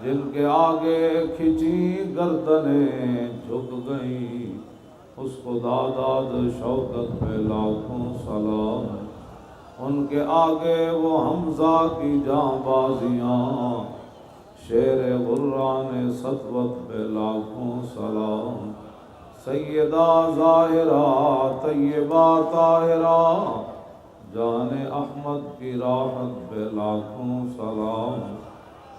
جن کے آگے کھچی گردنیں جھک گئیں، اس خدا داد شوکت پہ لاکھوں سلام۔ ان کے آگے وہ حمزہ کی جاں بازیاں، شیر غران سطوت پہ لاکھوں سلام۔ سیدہ ظاہرہ طیبہ طاہرہ، جان احمد کی راحت پہ لاکھوں سلام۔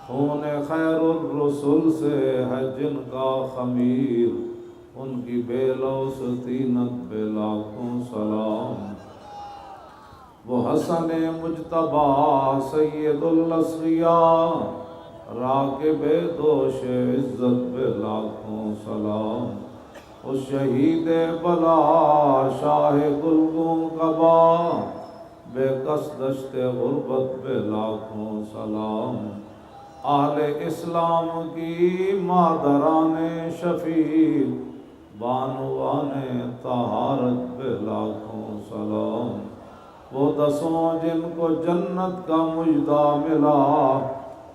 خون خیر الرسل سے ہے جن کا خمیر، ان کی بے لوث طینت پہ لاکھوں سلام۔ وہ حسن مجتبیٰ سید الاصفیاء، راکب دوش عزت پہ لاکھوں سلام۔ اس شہید بلا شاہ گلگوں کبا، بے کس دشت غربت پہ لاکھوں سلام۔ اہل اسلام کی مادران شفیع، بانوان طہارت پہ لاکھوں سلام۔ وہ دسوں جن کو جنت کا مژدہ ملا،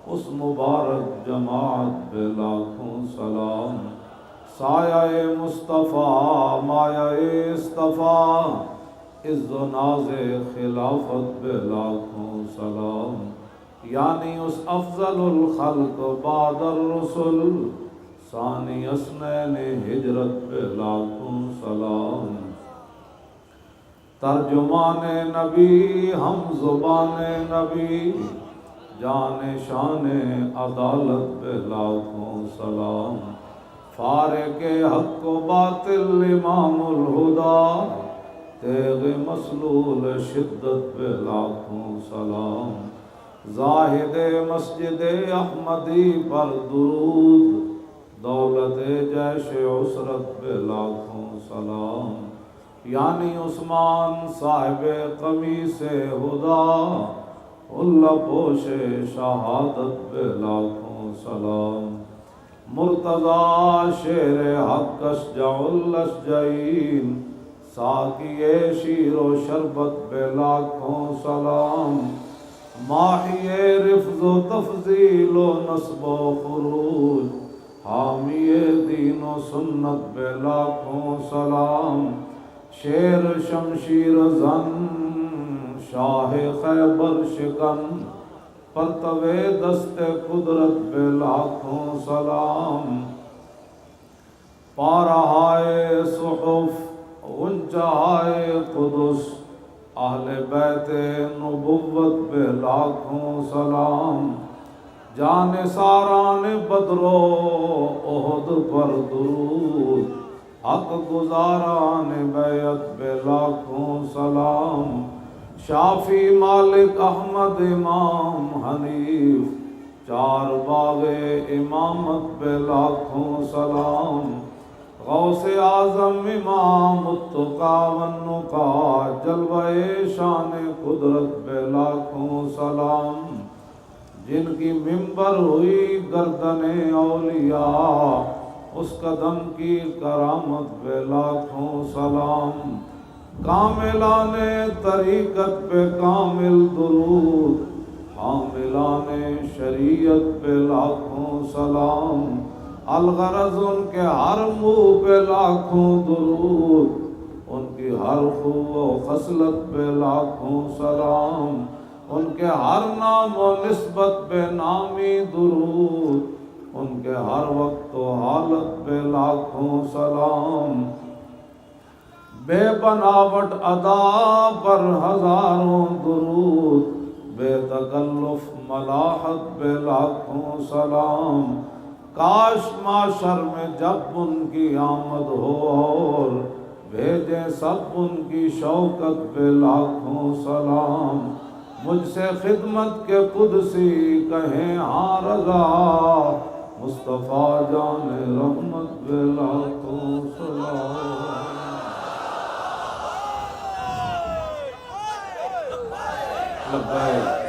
اس مبارک جماعت پہ لاکھوں سلام۔ سایہ مصطفیٰ مایہ اصطفیٰ، عز و ناز خلافت پہ لاکھوں سلام۔ یعنی اس افضل الخلق بعد الرسل، ثانی اثنین ہجرت پہ لاکھوں سلام۔ ترجمان نبی ہم زبان نبی، جان شان عدالت پہ لاکھوں سلام۔ فارق حق و باطل امام الہدیٰ، تیغ مسلول شدت پہ لاکھوں سلام۔ زاہد مسجد احمدی پر درود، دولت جیش عسرت پہ لاکھوں سلام۔ یعنی عثمان صاحب قمیص ہدا، اللہ پوش شہادت پہ لاکھوں سلام۔ مرتضی شیر حق اشجع الاشجعین، ساقی شیر و شربت پہ لاکھوں سلام۔ ماحی رفض و تفضیل و نصب و خروج، حامی دین و سنت پہ لاکھوں سلام۔ شیر شمشیر زن شاہ خیبر شکن، پرتو دست قدرت پہ لاکھوں سلام۔ پارہائے صحف غنچہائے قدس، اہل بیت نبوت پہ لاکھوں سلام۔ جان ساران بدر و احد پر درود، حق گزاران بیعت پہ لاکھوں سلام۔ شافی مالک احمد امام حنیف، چار باغ امامت پہ لاکھوں سلام۔ غوث اعظم امام التقیٰ والنقیٰ، جلوہ شان قدرت پہ لاکھوں سلام۔ جن کی ممبر ہوئی گردن اولیاء، اس قدم کی کرامت پہ لاکھوں سلام۔ کاملان طریقت پہ کامل درود، حاملان شریعت پہ لاکھوں سلام۔ الغرض ان کے ہر منہ پہ لاکھوں درود، ان کی ہر خو و خصلت پہ لاکھوں سلام۔ ان کے ہر نام و نسبت پہ نامی درود، ان کے ہر وقت و حالت پہ لاکھوں سلام۔ بے بناوٹ ادا پر ہزاروں درود، بے تکلف ملاحت پہ لاکھوں سلام۔ کاش معاشر میں جب ان کی آمد ہو، اور بھیجیں سب ان کی شوکت پہ لاکھوں سلام۔ مجھ سے خدمت کے قدسی کہیں ہاں رضا، مصطفیٰ جان رحمت پہ لاکھوں سلام۔ لبیک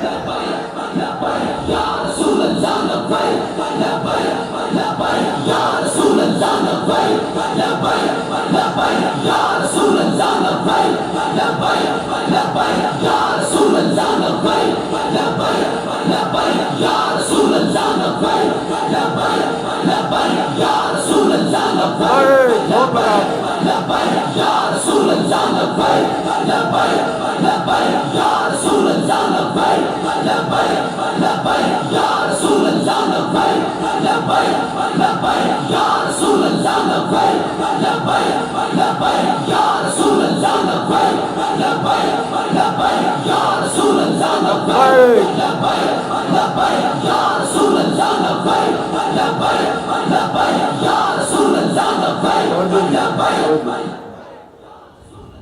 لبیک یا رسول اللہ، لبیک لبیک لبیک یا رسول اللہ، لبیک لبیک لبیک یا رسول اللہ، لبیک لبیک لبیک یا رسول اللہ، لبیک لبیک لبیک یا رسول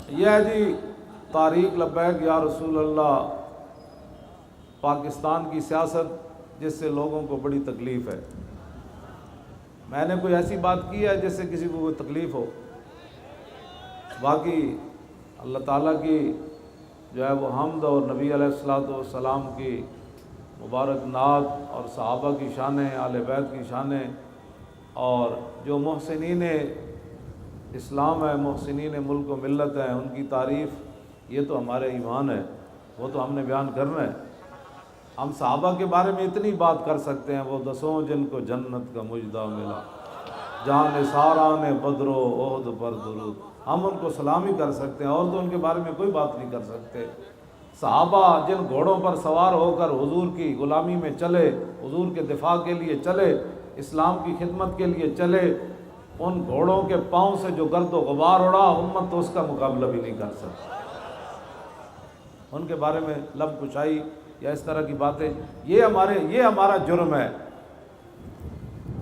یہ ہے جی طریق لبیک یا رسول اللہ، پاکستان کی سیاست جس سے لوگوں کو بڑی تکلیف ہے۔ میں نے کوئی ایسی بات کی ہے جس سے کسی کو کوئی تکلیف ہو؟ باقی اللہ تعالیٰ کی جو ہے وہ حمد اور نبی علیہ الصلوۃ والسلام کی مبارک نعت اور صحابہ کی شانیں، اہل بیت کی شانیں، اور جو محسنین اسلام ہے، محسنین ملک و ملت ہیں، ان کی تعریف، یہ تو ہمارے ایمان ہے، وہ تو ہم نے بیان کرنا ہے۔ ہم صحابہ کے بارے میں اتنی بات کر سکتے ہیں، وہ دسوں جن کو جنت کا مجدہ ملا، جہاں نثاران بدر و احد پر درود، ہم ان کو سلامی کر سکتے ہیں، اور تو ان کے بارے میں کوئی بات نہیں کر سکتے۔ صحابہ جن گھوڑوں پر سوار ہو کر حضور کی غلامی میں چلے، حضور کے دفاع کے لیے چلے، اسلام کی خدمت کے لیے چلے، ان گھوڑوں کے پاؤں سے جو گرد و غبار اڑا، امت تو اس کا مقابلہ بھی نہیں کر سکتی۔ ان کے بارے میں لب کشائی یا اس طرح کی باتیں، یہ ہمارا جرم ہے۔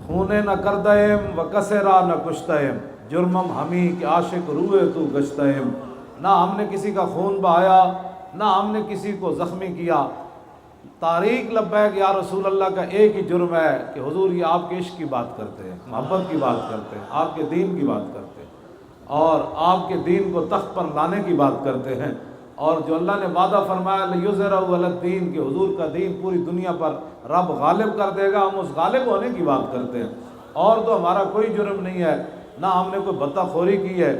خونے نہ کردیم و کسرا نہ کشتیم، جرمم ہمیں کہ عاشق روئے تو گشتیم۔ نہ ہم نے کسی کا خون بہایا، نہ ہم نے کسی کو زخمی کیا۔ طریق لبیک یا رسول اللہ کا ایک ہی جرم ہے کہ حضور یہ آپ کے عشق کی بات کرتے ہیں، محبت کی بات کرتے ہیں، آپ کے دین کی بات کرتے ہیں، اور آپ کے دین کو تخت پر لانے کی بات کرتے ہیں، اور جو اللہ نے وعدہ فرمایا لِیُظْہِرَهُ عَلَى الدِّینِ کہ حضور کا دین پوری دنیا پر رب غالب کر دے گا، ہم اس غالب ہونے کی بات کرتے ہیں۔ اور تو ہمارا کوئی جرم نہیں ہے، نہ ہم نے کوئی بتہ خوری کی ہے۔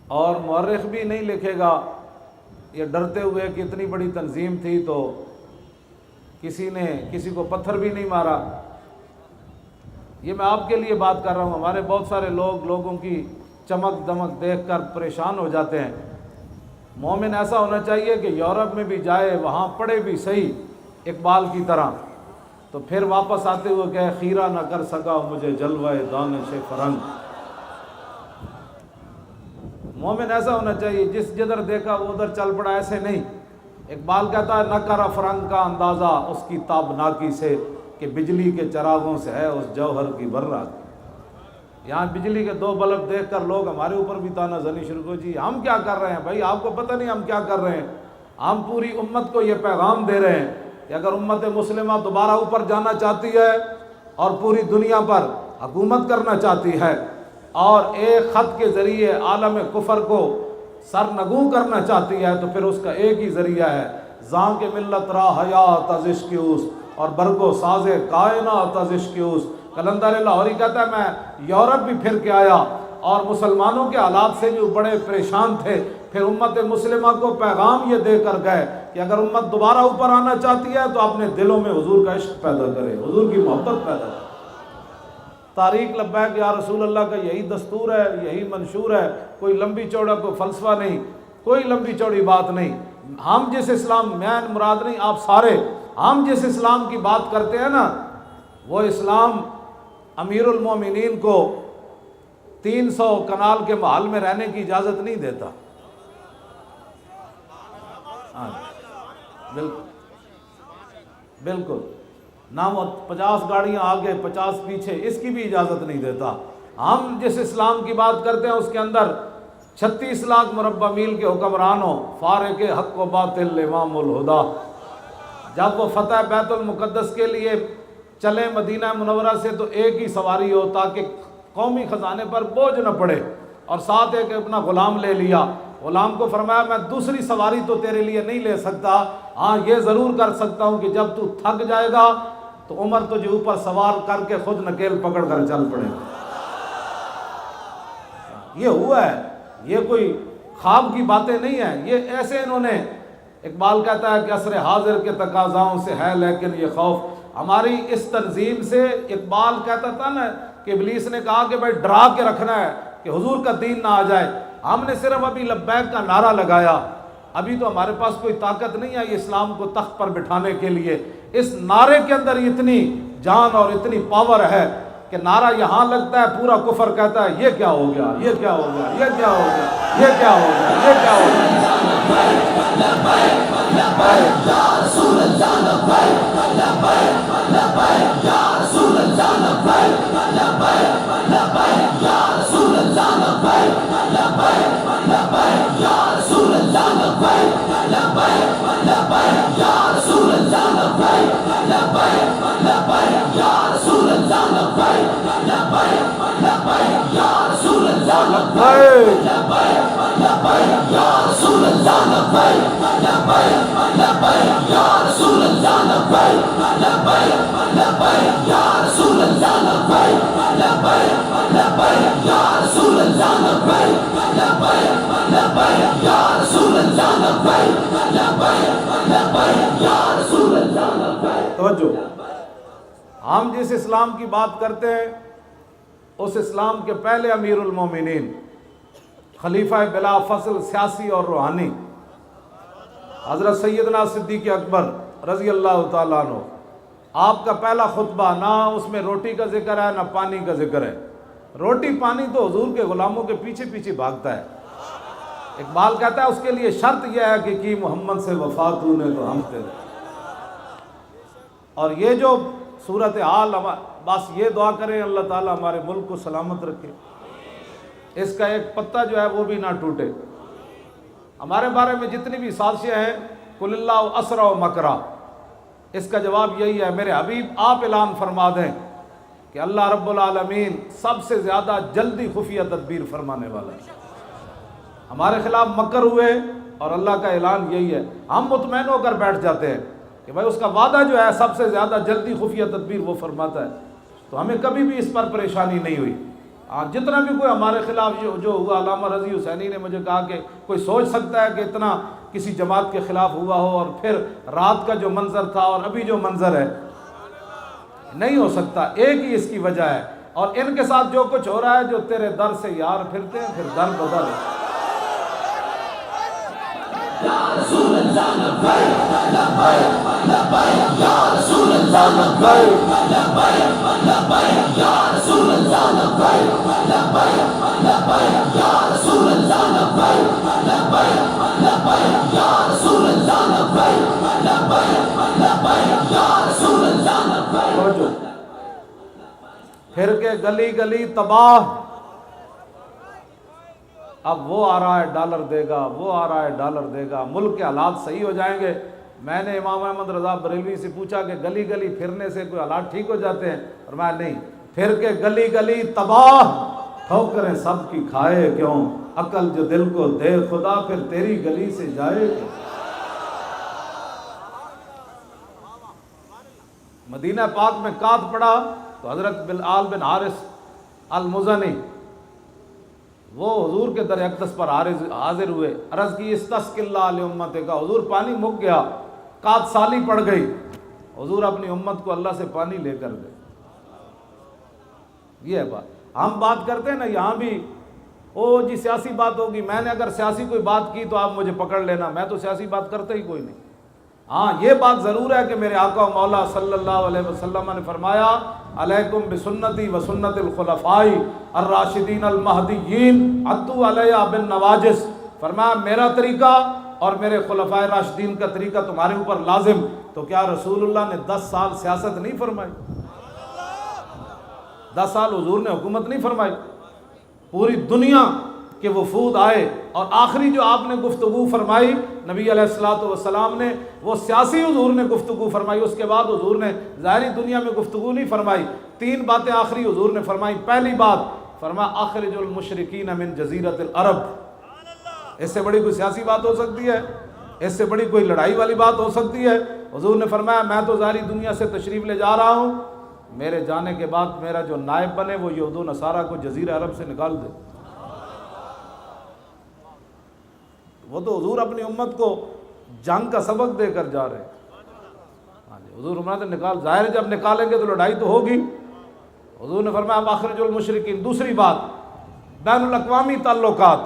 اور مورخ بھی نہیں لکھے گا یہ ڈرتے ہوئے کہ اتنی بڑی تنظیم تھی تو کسی نے کسی کو پتھر بھی نہیں مارا۔ یہ میں آپ کے لیے بات کر رہا ہوں، ہمارے بہت سارے لوگوں کی چمک دمک دیکھ کر پریشان ہو جاتے ہیں۔ مومن ایسا ہونا چاہیے کہ یورپ میں بھی جائے، وہاں پڑھے بھی صحیح اقبال کی طرح، تو پھر واپس آتے ہوئے کہ خیرہ نہ کر سکا مجھے جلوہ دانش فرنگ۔ مومن ایسا ہونا چاہیے جس جدھر دیکھا وہ ادھر چل پڑا، ایسے نہیں۔ اقبال کہتا ہے نہ کرا فرنگ کا اندازہ اس کی تابناکی سے، کہ بجلی کے چراغوں سے ہے اس جوہر کی برات۔ یہاں بجلی کے دو بلب دیکھ کر لوگ ہمارے اوپر بھی تانا زنی شروع کو، جی ہم کیا کر رہے ہیں بھائی، آپ کو پتہ نہیں ہم کیا کر رہے ہیں۔ ہم پوری امت کو یہ پیغام دے رہے ہیں کہ اگر امت مسلمہ دوبارہ اوپر جانا چاہتی ہے اور پوری دنیا پر حکومت کرنا چاہتی ہے اور ایک خط کے ذریعے عالم کفر کو سرنگوں کرنا چاہتی ہے، تو پھر اس کا ایک ہی ذریعہ ہے، زاں کے ملت را حیات از عشق اوست اور برگو ساز کائنات از عشق اوست۔ قلندر لاہوری کہتا ہے میں یورپ بھی پھر کے آیا اور مسلمانوں کے حالات سے جو بڑے پریشان تھے، پھر امت مسلمہ کو پیغام یہ دے کر گئے کہ اگر امت دوبارہ اوپر آنا چاہتی ہے تو اپنے دلوں میں حضور کا عشق پیدا کرے، حضور کی محبت پیدا کرے۔ طریق لبیک یا رسول اللہ کا یہی دستور ہے، یہی منشور ہے، کوئی لمبی چوڑا کوئی فلسفہ نہیں، کوئی لمبی چوڑی بات نہیں۔ ہم جس اسلام، میں مراد نہیں آپ سارے، ہم جس اسلام کی بات کرتے ہیں نا، وہ اسلام امیر المومنین کو 300 کنال کے محل میں رہنے کی اجازت نہیں دیتا۔ بالکل بالکل نہ وہ 50 گاڑیاں آگے 50 پیچھے، اس کی بھی اجازت نہیں دیتا۔ ہم جس اسلام کی بات کرتے ہیں اس کے اندر 36 لاکھ مربع میل کے حکمرانوں، فارق حق و باطل امام الہدا، جب وہ فتح بیت المقدس کے لیے چلے مدینہ منورہ سے تو ایک ہی سواری ہو تاکہ قومی خزانے پر بوجھ نہ پڑے، اور ساتھ ایک اپنا غلام لے لیا۔ غلام کو فرمایا میں دوسری سواری تو تیرے لیے نہیں لے سکتا، ہاں یہ ضرور کر سکتا ہوں کہ جب تو تھک جائے گا تو عمر تجھے اوپر سوار کر کے خود نکیل پکڑ کر چل پڑے گا۔ یہ ہوا ہے، یہ کوئی خواب کی باتیں نہیں ہیں، یہ ایسے انہوں نے، اقبال کہتا ہے کہ عصر حاضر کے تقاضاؤں سے ہے لیکن یہ خوف ہماری اس تنظیم سے۔ اقبال کہتا تھا نا کہ ابلیس نے کہا کہ بھائی ڈرا کے رکھنا ہے کہ حضور کا دین نہ آ جائے، ہم نے صرف ابھی لبیک کا نعرہ لگایا، ابھی تو ہمارے پاس کوئی طاقت نہیں ہے اسلام کو تخت پر بٹھانے کے لیے۔ اس نعرے کے اندر اتنی جان اور اتنی پاور ہے کہ نعرہ یہاں لگتا ہے پورا کفر کہتا ہے یہ کیا ہو گیا، یہ کیا ہو گیا، یہ کیا ہو گیا، یہ کیا ہو گیا، یہ کیا ہو توجہ، ہم جس اسلام کی بات کرتے ہیں اس اسلام کے پہلے امیر المومنین، خلیفہ بلا فصل سیاسی اور روحانی، حضرت سیدنا صدیق اکبر رضی اللہ تعالیٰ عنہ، آپ کا پہلا خطبہ نہ اس میں روٹی کا ذکر ہے نہ پانی کا ذکر ہے۔ روٹی پانی تو حضور کے غلاموں کے پیچھے پیچھے بھاگتا ہے۔ اقبال کہتا ہے اس کے لیے شرط یہ ہے کہ کی محمد سے وفا تو نے تو ہم تیرے۔ اور یہ جو صورتحال، بس یہ دعا کریں اللہ تعالیٰ ہمارے ملک کو سلامت رکھے، اس کا ایک پتہ جو ہے وہ بھی نہ ٹوٹے۔ ہمارے بارے میں جتنی بھی سازشیں ہیں، قل اللہ اسرع و مکرا، اس کا جواب یہی ہے میرے حبیب آپ اعلان فرما دیں کہ اللہ رب العالمین سب سے زیادہ جلدی خفیہ تدبیر فرمانے والا ہے۔ ہمارے خلاف مکر ہوئے اور اللہ کا اعلان یہی ہے، ہم مطمئن ہو کر بیٹھ جاتے ہیں کہ بھائی اس کا وعدہ جو ہے سب سے زیادہ جلدی خفیہ تدبیر وہ فرماتا ہے، تو ہمیں کبھی بھی اس پر پریشانی نہیں ہوئی۔ جتنا بھی کوئی ہمارے خلاف جو ہوا، علامہ رضی حسینی نے مجھے کہا کہ کوئی سوچ سکتا ہے کہ اتنا کسی جماعت کے خلاف ہوا ہو، اور پھر رات کا جو منظر تھا اور ابھی جو منظر ہے، نہیں ہو سکتا۔ ایک ہی اس کی وجہ ہے، اور ان کے ساتھ جو کچھ ہو رہا ہے، جو تیرے در سے یار پھرتے ہیں پھر در بدر ہے۔ پھر کے گلی گلی تباہ، اب وہ آ رہا ہے ڈالر دے گا، وہ آ رہا ہے ڈالر دے گا، ملک کے حالات صحیح ہو جائیں گے۔ میں نے امام احمد رضا بریلوی سے پوچھا کہ گلی گلی پھرنے سے کوئی حالات ٹھیک ہو جاتے ہیں؟ فرمایا نہیں، پھر کے گلی گلی تباہ، ٹھوکریں سب کی کھائے کیوں، عقل جو دل کو دے خدا پھر تیری گلی سے جائے کیوں۔ مدینہ پاک میں قحط پڑا تو حضرت بلال بن حارث المزنی وہ حضور کے در اقدس پر حاضر ہوئے، عرض کی استسق اللہ لامت کا، حضور پانی مک گیا، قحط سالی پڑ گئی، حضور اپنی امت کو اللہ سے پانی لے کر دے۔ یہ ہے بات، ہم بات کرتے ہیں نا یہاں بھی، او جی سیاسی بات ہوگی، میں نے اگر سیاسی کوئی بات کی تو آپ مجھے پکڑ لینا، میں تو سیاسی بات کرتا ہی کوئی نہیں۔ ہاں یہ بات ضرور ہے کہ میرے آقا و مولا صلی اللہ علیہ وسلم نے فرمایا علیکم بسنتی و سنت الخلفاء الراشدین المہدیین عضوا علیہا بالنواجذ، فرمایا میرا طریقہ اور میرے خلفائے راشدین کا طریقہ تمہارے اوپر لازم، تو کیا رسول اللہ نے 10 سال سیاست نہیں فرمائی؟ 10 سال حضور نے حکومت نہیں فرمائی؟ پوری دنیا کے وفود آئے اور آخری جو آپ نے گفتگو فرمائی نبی علیہ الصلوۃ والسلام نے، وہ سیاسی حضور نے گفتگو فرمائی، اس کے بعد حضور نے ظاہری دنیا میں گفتگو نہیں فرمائی۔ 3 باتیں آخری حضور نے فرمائی۔ پہلی بات فرمایا اخرج المشرکین من جزیرۃ العرب۔ اس سے بڑی کوئی سیاسی بات ہو سکتی ہے؟ اس سے بڑی کوئی لڑائی والی بات ہو سکتی ہے؟ حضور نے فرمایا میں تو ظاہری دنیا سے تشریف لے جا رہا ہوں، میرے جانے کے بعد میرا جو نائب بنے وہ یہود و نصارہ کو جزیرہ عرب سے نکال دے۔ وہ تو حضور اپنی امت کو جنگ کا سبق دے کر جا رہے ہیں۔ ہاں جی، حضور فرماتے نکال، ظاہر ہے جب نکالیں گے تو لڑائی تو ہوگی۔ حضور نے فرمایا اخرج المشرکین۔ دوسری بات بین الاقوامی تعلقات،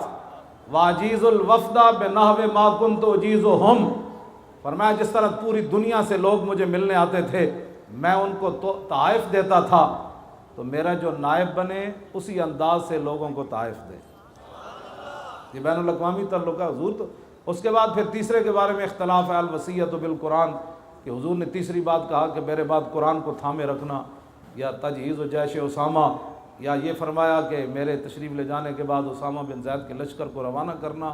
واجیز الوفد بنحو ما کنت اجیزهم، فرمایا جس طرح پوری دنیا سے لوگ مجھے ملنے آتے تھے میں ان کو تحائف دیتا تھا، تو میرا جو نائب بنے اسی انداز سے لوگوں کو تحائف دے۔ یہ بین الاقوامی تعلقات حضور تو۔ اس کے بعد پھر تیسرے کے بارے میں اختلاف ہے الوصیۃ بالقرآن، کہ حضور نے تیسری بات کہا کہ میرے بعد قرآن کو تھامے رکھنا، یا تجہیز و جیش اسامہ، یا یہ فرمایا کہ میرے تشریف لے جانے کے بعد اسامہ بن زید کے لشکر کو روانہ کرنا،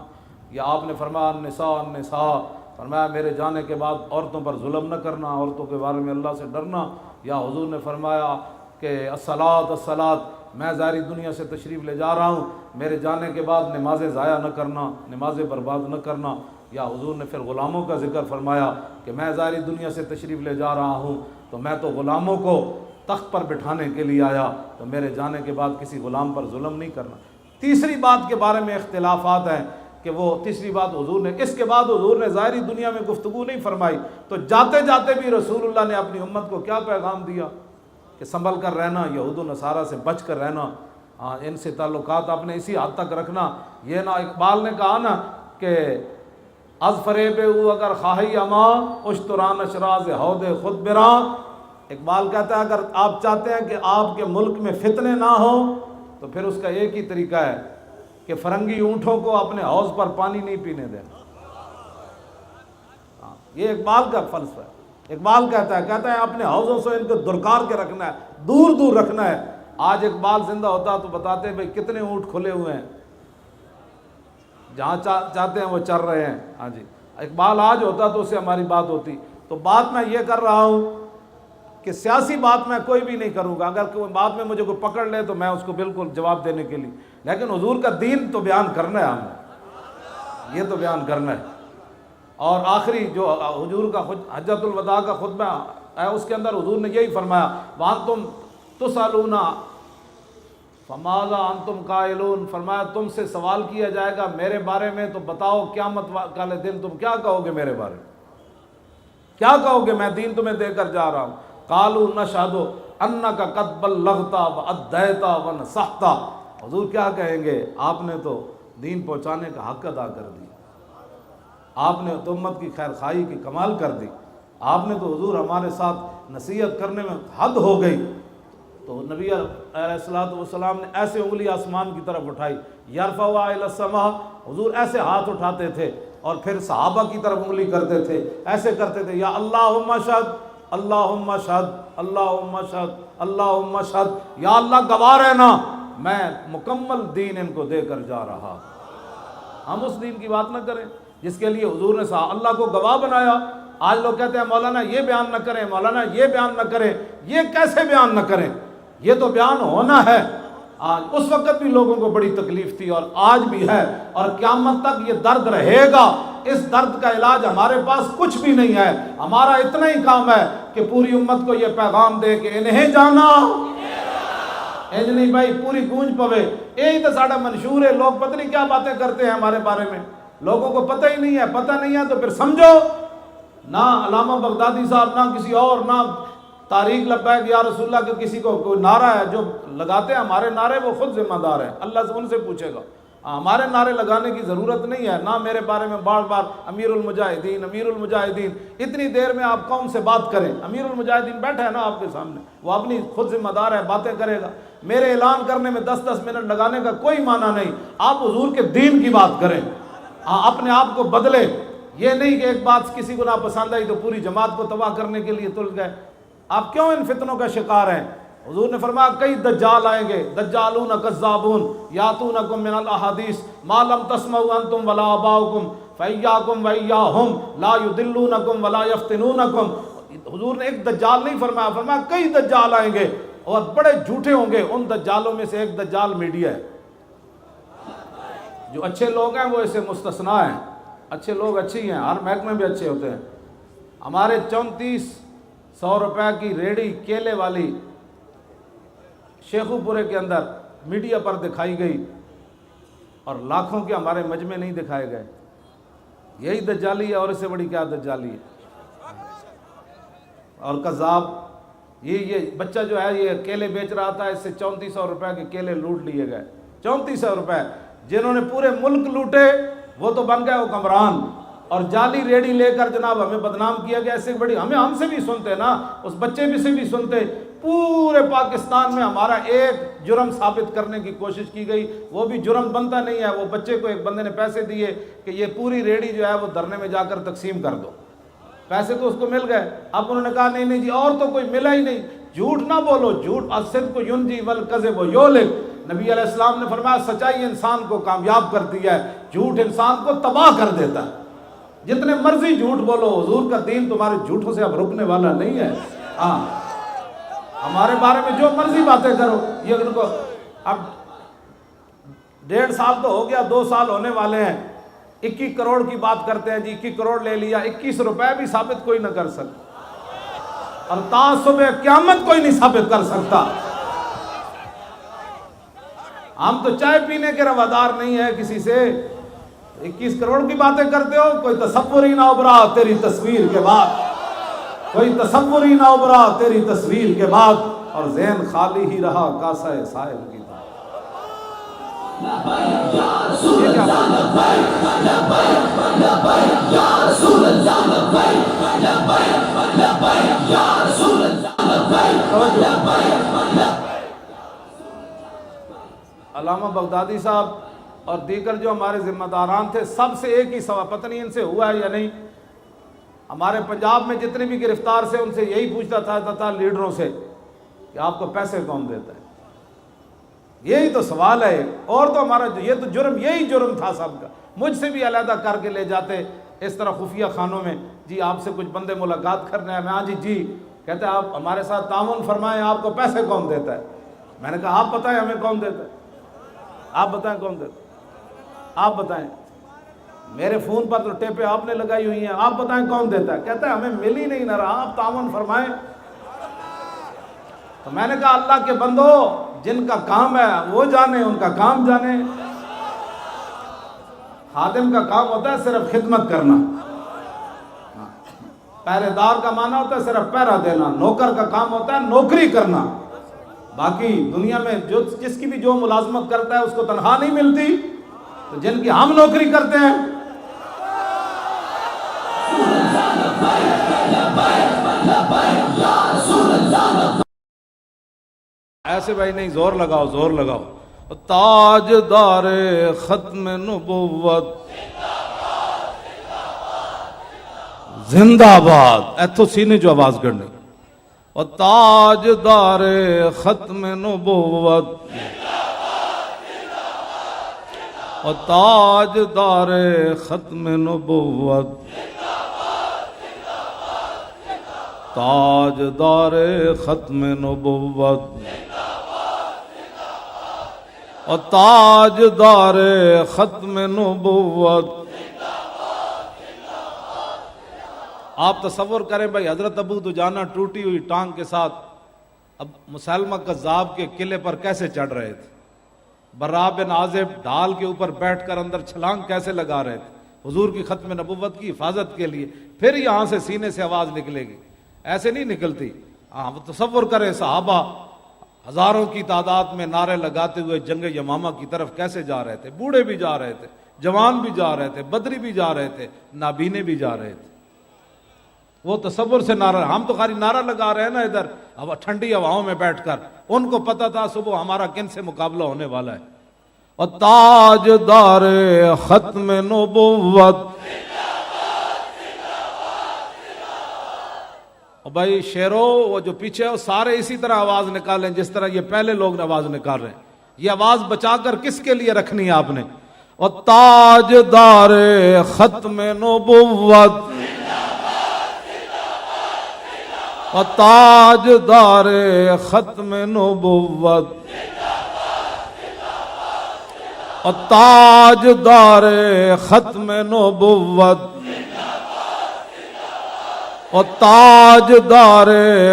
یا آپ نے فرمایا النساء النساء، فرمایا میرے جانے کے بعد عورتوں پر ظلم نہ کرنا، عورتوں کے بارے میں اللہ سے ڈرنا، یا حضور نے فرمایا کہ الصلاۃ الصلاۃ، میں ظاہری دنیا سے تشریف لے جا رہا ہوں، میرے جانے کے بعد نمازیں ضائع نہ کرنا، نمازیں برباد نہ کرنا، یا حضور نے پھر غلاموں کا ذکر فرمایا کہ میں ظاہری دنیا سے تشریف لے جا رہا ہوں تو میں تو غلاموں کو تخت پر بٹھانے کے لیے آیا، تو میرے جانے کے بعد کسی غلام پر ظلم نہیں کرنا۔ تیسری بات کے بارے میں اختلافات ہیں کہ وہ تیسری بات حضور نے، اس کے بعد حضور نے ظاہری دنیا میں گفتگو نہیں فرمائی، تو جاتے جاتے بھی رسول اللہ نے اپنی امت کو کیا پیغام دیا کہ سنبھل کر رہنا، یہود و نصارہ سے بچ کر رہنا، ان سے تعلقات اپنے اسی حد تک رکھنا۔ یہ نہ اقبال نے کہا نا کہ از فریب او اگر خواہی اما اشتران اشراز ہود خود براں، اقبال کہتا ہے اگر آپ چاہتے ہیں کہ آپ کے ملک میں فتنے نہ ہوں تو پھر اس کا ایک ہی طریقہ ہے کہ فرنگی اونٹوں کو اپنے حوض پر پانی نہیں پینے دینا۔ یہ اقبال کا فلسفہ ہے۔ اقبال کہتا ہے اپنے حوضوں سے ان کو درکار کے رکھنا ہے، دور دور رکھنا ہے۔ آج اقبال زندہ ہوتا تو بتاتے ہیں بھائی کتنے اونٹ کھلے ہوئے ہیں، جہاں چاہتے ہیں وہ چر رہے ہیں۔ ہاں جی، اقبال آج ہوتا تو اس سے ہماری بات ہوتی۔ تو بات میں یہ کر رہا ہوں کہ سیاسی بات میں کوئی بھی نہیں کروں گا، اگر کوئی بات میں مجھے کوئی پکڑ لے تو میں اس کو بالکل جواب دینے کے لیے، لیکن حضور کا دین تو بیان کرنا ہے، ہم نے یہ تو بیان کرنا ہے۔ اور آخری جو حضور کا حجۃ الوداع کا خطبہ ہے اس کے اندر حضور نے یہی فرمایا وَأَنْتُمْ تُسْأَلُونَ فَمَاذَا أَنْتُمْ قَائِلُونَ، فرمایا تم سے سوال کیا جائے گا میرے بارے میں تو بتاؤ قیامت والے دن تم کیا کہو گے میرے بارے میں، کیا کہو گے، میں دین تمہیں دے کر جا رہا ہوں۔ قَالُوا نَشْهَدُ أَنَّكَ قَدْ بَلَّغْتَ وَأَدَّيْتَ وَنَصَحْتَ، حضور کیا کہیں گے، آپ نے تو دین پہنچانے کا حق ادا کر دیا، آپ نے تو امت کی خیر خواہی کی کمال کر دی، آپ نے تو حضور ہمارے ساتھ نصیحت کرنے میں حد ہو گئی۔ تو نبی علیہ الصلوۃ والسلام نے ایسے انگلی آسمان کی طرف اٹھائی، یرفعها الی السماء، حضور ایسے ہاتھ اٹھاتے تھے اور پھر صحابہ کی طرف انگلی کرتے تھے، ایسے کرتے تھے، یا اللہم اشہد اللہم اشہد اللہم اشہد اللہم اشہد، یا اللہ گواہ رہنا میں مکمل دین ان کو دے کر جا رہا۔ ہم اس دین کی بات نہ کریں جس کے لیے حضور نے اللہ کو گواہ بنایا۔ آج لوگ کہتے ہیں مولانا یہ بیان نہ کریں، مولانا یہ بیان نہ کریں، یہ کیسے بیان نہ کریں، یہ تو بیان ہونا ہے۔ آج اس وقت بھی لوگوں کو بڑی تکلیف تھی اور آج بھی ہے اور قیامت تک یہ درد رہے گا۔ اس درد کا علاج ہمارے پاس کچھ بھی نہیں ہے، ہمارا اتنا ہی کام ہے کہ پوری امت کو یہ پیغام دے کہ انہیں جانا انج نہیں بھائی، پوری گونج پوے، یہی تو ساڑھا منشور ہے۔ لوگ پتہ نہیں کیا باتیں کرتے ہیں ہمارے بارے میں، لوگوں کو پتہ ہی نہیں ہے، پتہ نہیں ہے تو پھر سمجھو نہ علامہ بغدادی صاحب نہ کسی اور، نہ تاریخ لبیک یا رسول اللہ کے کسی کو کوئی نعرہ ہے جو لگاتے ہیں ہمارے نعرے، وہ خود ذمہ دار ہیں، اللہ سے ان سے پوچھے گا۔ ہمارے نعرے لگانے کی ضرورت نہیں ہے، نہ میرے بارے میں بار بار امیر المجاہدین امیر المجاہدین، اتنی دیر میں آپ قوم سے بات کریں، امیر المجاہدین بیٹھا ہے نا آپ کے سامنے، وہ اپنی خود ذمہ دار ہے، باتیں کرے گا۔ میرے اعلان کرنے میں 10-10 منٹ لگانے کا کوئی معنی نہیں، آپ حضور کے دین کی بات کریں، اپنے آپ کو بدلے۔ یہ نہیں کہ ایک بات کسی کو ناپسند آئی تو پوری جماعت کو تباہ کرنے کے لیے تل گئے. آپ کیوں ان فتنوں کا شکار ہیں؟ حضور نے فرمایا کئی دجال آئیں گے، دجالون کذابون یاتونکم من الاحادیث ما لم تسمعوا انتم ولا آباؤکم فایاکم وایاہم لا یضلونکم ولا یفتنونکم. حضور نے ایک دجال نہیں فرمایا، فرمایا کئی دجال آئیں گے اور بڑے جھوٹے ہوں گے. ان دجالوں میں سے ایک دجال میڈیا ہے. جو اچھے لوگ ہیں وہ اسے مستثنا ہیں. اچھے لوگ اچھے ہی ہیں، ہر محکمے میں اچھے ہوتے ہیں. ہمارے 3400 روپے کی ریڑھی کیلے والی شیخو پورے کے اندر میڈیا پر دکھائی گئی اور لاکھوں کے ہمارے مجمع نہیں دکھائے گئے. یہی دجالی ہے، اور اس سے بڑی کیا دجالی ہے. اور کذاب یہ بچہ جو ہے یہ کیلے بیچ رہا تھا، اس سے 3400 روپے کے کیلے لوٹ لیے گئے. 3400 روپے جنہوں نے پورے ملک لوٹے وہ تو بن گئے حکمران، اور جعلی ریڑھی لے کر جناب ہمیں بدنام کیا گیا. ایسے بڑی ہم سے بھی سنتے نا، اس بچے بھی سے بھی سنتے. پورے پاکستان میں ہمارا ایک جرم ثابت کرنے کی کوشش کی گئی، وہ بھی جرم بنتا نہیں ہے. وہ بچے کو ایک بندے نے پیسے دیے کہ یہ پوری ریڑھی جو ہے وہ دھرنے میں جا کر تقسیم کر دو. پیسے تو اس کو مل گئے. اب انہوں نے کہا نہیں نہیں جی اور تو کوئی ملا ہی نہیں. جھوٹ نہ بولو، جھوٹ الصدق ینجی والکذب یہلک. نبی علیہ السلام نے فرمایا سچائی انسان کو کامیاب کرتی ہے، جھوٹ انسان کو تباہ کر دیتا ہے. جتنے مرضی جھوٹ بولو، حضور کا دین تمہارے جھوٹوں سے اب رکنے والا نہیں ہے. ہاں ہمارے بارے میں جو مرضی باتیں کرو. یہ ان کو اب 1.5 سال تو ہو گیا، 2 سال ہونے والے ہیں. 21 کروڑ کی بات کرتے ہیں جی، 21 کروڑ لے لیا. 21 روپے بھی ثابت کوئی نہ کر سکتا، اور تا صبح قیامت کوئی نہیں ثابت کر سکتا. ہم تو چائے پینے کے روادار نہیں ہیں کسی سے. 21 کروڑ کی باتیں کرتے ہو، کوئی تصور ہی نہ ابھرا تیری تصویر کے بعد، کوئی تصور ہی نہ ابھرا تیری تصویر کے بعد، اور ذہن خالی ہی رہا کاسہ سائل کی طرح. علامہ بغدادی صاحب اور دیگر جو ہمارے ذمہ داران تھے، سب سے ایک ہی سوال، پتہ نہیں ان سے ہوا ہے یا نہیں. ہمارے پنجاب میں جتنے بھی گرفتار سے ان سے یہی پوچھتا تھا لیڈروں سے کہ آپ کو پیسے کون دیتا ہے. یہی تو سوال ہے. اور تو ہمارا یہ تو جرم، یہی جرم تھا سب کا. مجھ سے بھی علیحدہ کر کے لے جاتے اس طرح خفیہ خانوں میں، جی آپ سے کچھ بندے ملاقات کرنے ہیں. میں ہاں جی کہتے ہیں آپ ہمارے ساتھ تعاون فرمائیں، آپ کو پیسے کون دیتا ہے. میں نے کہا آپ بتائیں ہمیں کون دیتا ہے، آپ بتائیں کون دیتا ہے، آپ بتائیں. میرے فون پر تو ٹیپیں آپ نے لگائی ہوئی ہیں، آپ بتائیں کون دیتا ہے. کہتا ہے ہمیں مل ہی نہیں نہ رہا، آپ تعاون فرمائیں. تو میں نے کہا اللہ کے بندو، جن کا کام ہے وہ جانے، ان کا کام جانے. خادم کا کام ہوتا ہے صرف خدمت کرنا، پہرے دار کا معنی ہوتا ہے صرف پہرا دینا، نوکر کا کام ہوتا ہے نوکری کرنا. باقی دنیا میں جس کی بھی جو ملازمت کرتا ہے اس کو تنخواہ نہیں ملتی. تو جن کی ہم نوکری کرتے ہیں، ایسے بھائی نہیں، زور لگاؤ زور لگاؤ. تاجدار ختم نبوت زندہ باد. ایتھو سینے جو آواز کرنے. اور تاجدار ختم نبوت، اور تاجدار ختم نبوت، تاجدار ختم نبوت، اور تاجدار ختم نبوت. آپ تصور کریں بھائی، حضرت ابو دجانہ ٹوٹی ہوئی ٹانگ کے ساتھ اب مسلمہ کذاب کے قلعے پر کیسے چڑھ رہے تھے. برا بن عازب ڈھال کے اوپر بیٹھ کر اندر چھلانگ کیسے لگا رہے تھے حضور کی ختم نبوت کی حفاظت کے لیے. پھر یہاں سے سینے سے آواز نکلے گی، ایسے نہیں نکلتی. ہاں تصور کریں صحابہ ہزاروں کی تعداد میں نعرے لگاتے ہوئے جنگ یمامہ کی طرف کیسے جا رہے تھے. بوڑھے بھی جا رہے تھے، جوان بھی جا رہے تھے، بدری بھی جا رہے تھے، نابینے بھی جا رہے تھے. وہ تصور سے نعرہ، ہم تو خالی نعرہ لگا رہے ہیں نا ادھر اب ٹھنڈی ہواؤں میں بیٹھ کر. ان کو پتا تھا صبح ہمارا کن سے مقابلہ ہونے والا ہے. اور تاجدار ختم نبوت، اور بھائی شیرو وہ جو پیچھے ہے وہ سارے اسی طرح آواز نکالیں جس طرح یہ پہلے لوگ آواز نکال رہے ہیں. یہ آواز بچا کر کس کے لیے رکھنی ہے آپ نے؟ اور تاجدار ختم نبوت، اور تاجدار ختم نبوت، اور تاجدار ختم نبوت، اور تاجدار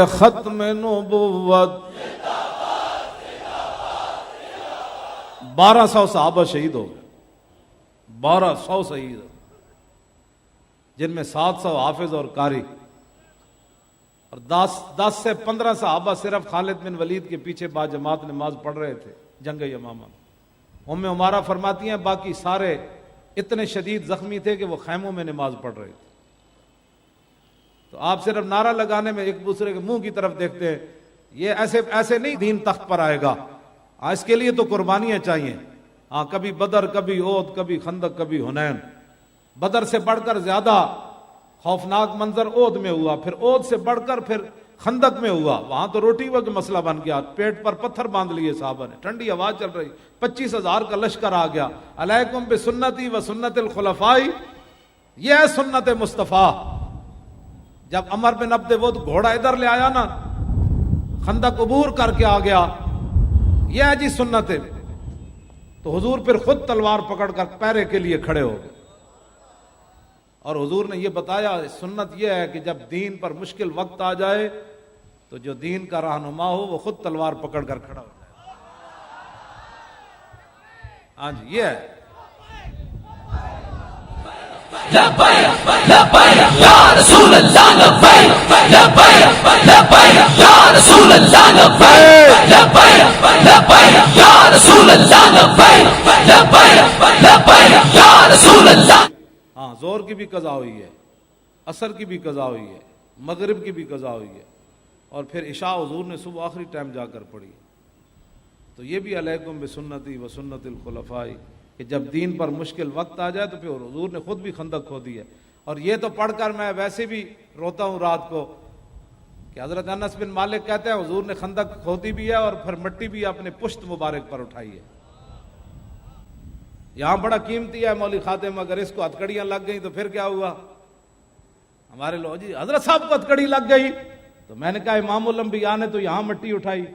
ختم نبوت. 1200 صحابہ شہید ہو گئے، 1200 شہید، جن میں 700 حافظ اور قاری، اور 10 سے 15 صحابہ صرف خالد بن ولید کے پیچھے با جماعت نماز پڑھ رہے تھے جنگ یمامہ. ام عمارہ فرماتی ہیں باقی سارے اتنے شدید زخمی تھے کہ وہ خیموں میں نماز پڑھ رہے تھے. تو آپ صرف نعرہ لگانے میں ایک دوسرے کے منہ کی طرف دیکھتے ہیں. یہ ایسے نہیں دین تخت پر آئے گا. اس کے لیے تو قربانیاں چاہیے. کبھی بدر، کبھی احد، کبھی خندق، کبھی حنین. بدر سے بڑھ کر زیادہ خوفناک منظر احد میں ہوا، پھر احد سے بڑھ کر پھر خندق میں ہوا. وہاں تو روٹی کا مسئلہ بن گیا، پیٹ پر پتھر باندھ لیے صحابہ نے، ٹھنڈی ہوا چل رہی، 25,000 کا لشکر آ گیا. علیکم بسنتی و سنت الخلفاء، یہ ہے سنت مصطفیٰ. جب عمر بن عبد ود گھوڑا ادھر لے آیا نا، خندق عبور کر کے آ گیا، یہ ہے جی سنت. تو حضور پھر خود تلوار پکڑ کر پیرے کے لیے کھڑے ہو گئے. اور حضور نے یہ بتایا سنت یہ ہے کہ جب دین پر مشکل وقت آ جائے تو جو دین کا رہنما ہو وہ خود تلوار پکڑ کر کھڑا ہو جائے. ہاں جی یہ ہے. لبیک لبیک یا رسول اللہ، لبیک لبیک لبیک یا رسول اللہ، لبیک لبیک لبیک یا رسول اللہ، لبیک لبیک لبیک یا رسول اللہ. ہاں زور کی بھی قضا ہوئی ہے، عصر کی بھی قضا ہوئی ہے، مغرب کی بھی قضا ہوئی ہے، اور پھر عشاء حضور نے صبح آخری ٹائم جا کر پڑھی. تو یہ بھی علیکم بسنتی و سنت الخلفاء کہ جب دین پر مشکل وقت آ جائے تو پھر حضور نے خود بھی خندق کھودی ہے. اور یہ تو پڑھ کر میں ویسے بھی روتا ہوں رات کو کہ حضرت انس بن مالک کہتے ہیں حضور نے خندق کھودی بھی ہے اور پھر مٹی بھی اپنے پشت مبارک پر اٹھائی ہے. یہاں بڑا قیمتی ہے مولوی خاتم، اگر اس کو ہتکڑیاں لگ گئیں تو پھر کیا ہوا؟ ہمارے لوگ جی حضرت صاحب کو ہتکڑی لگ گئی، تو میں نے کہا امام الانبیاء نے تو یہاں مٹی اٹھائی،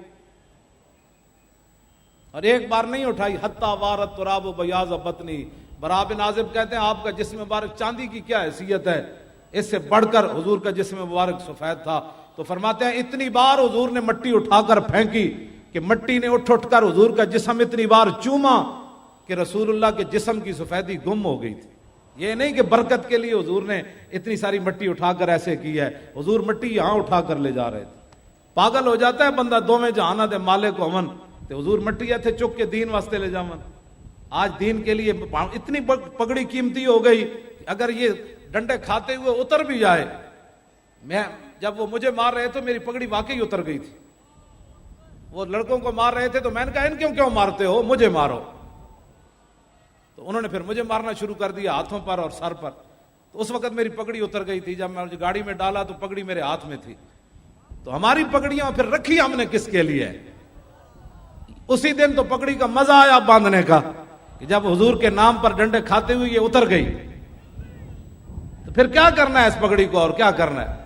اور ایک بار نہیں اٹھائی. حتی وارت تراب و بیاض بطنی. برا بن عازب کہتے ہیں آپ کا جسم مبارک چاندی کی کیا حیثیت ہے، اس سے بڑھ کر حضور کا جسم مبارک سفید تھا. تو فرماتے ہیں اتنی بار حضور نے مٹی اٹھا کر پھینکی کہ مٹی نے اٹھ کر حضور کا جسم اتنی بار چوما کہ رسول اللہ کے جسم کی سفیدی گم ہو گئی تھی. یہ نہیں کہ برکت کے لیے حضور نے اتنی ساری مٹی اٹھا کر ایسے کی ہے، حضور مٹی یہاں اٹھا کر لے جا رہے تھے. پاگل ہو جاتا ہے بندہ دو میں جہانا دے مالک کو امن، تو حضور مٹی تھے چک کے دین واسطے لے جاون. آج دین کے لیے اتنی پگڑی قیمتی ہو گئی کہ اگر یہ ڈنڈے کھاتے ہوئے اتر بھی جائے. میں جب وہ مجھے مار رہے تھے میری پگڑی واقعی اتر گئی تھی. وہ لڑکوں کو مار رہے تھے تو میں نے کہا ان کیوں مارتے ہو، مجھے مارو. تو انہوں نے پھر مجھے مارنا شروع کر دیا ہاتھوں پر اور سر پر. تو اس وقت میری پگڑی اتر گئی تھی. جب میں گاڑی میں ڈالا تو پگڑی میرے ہاتھ میں تھی. تو ہماری پگڑیاں پھر رکھی ہم نے کس کے لیے؟ اسی دن تو پگڑی کا مزہ آیا باندھنے کا کہ جب حضور کے نام پر ڈنڈے کھاتے ہوئے یہ اتر گئی. تو پھر کیا کرنا ہے اس پگڑی کو، اور کیا کرنا ہے؟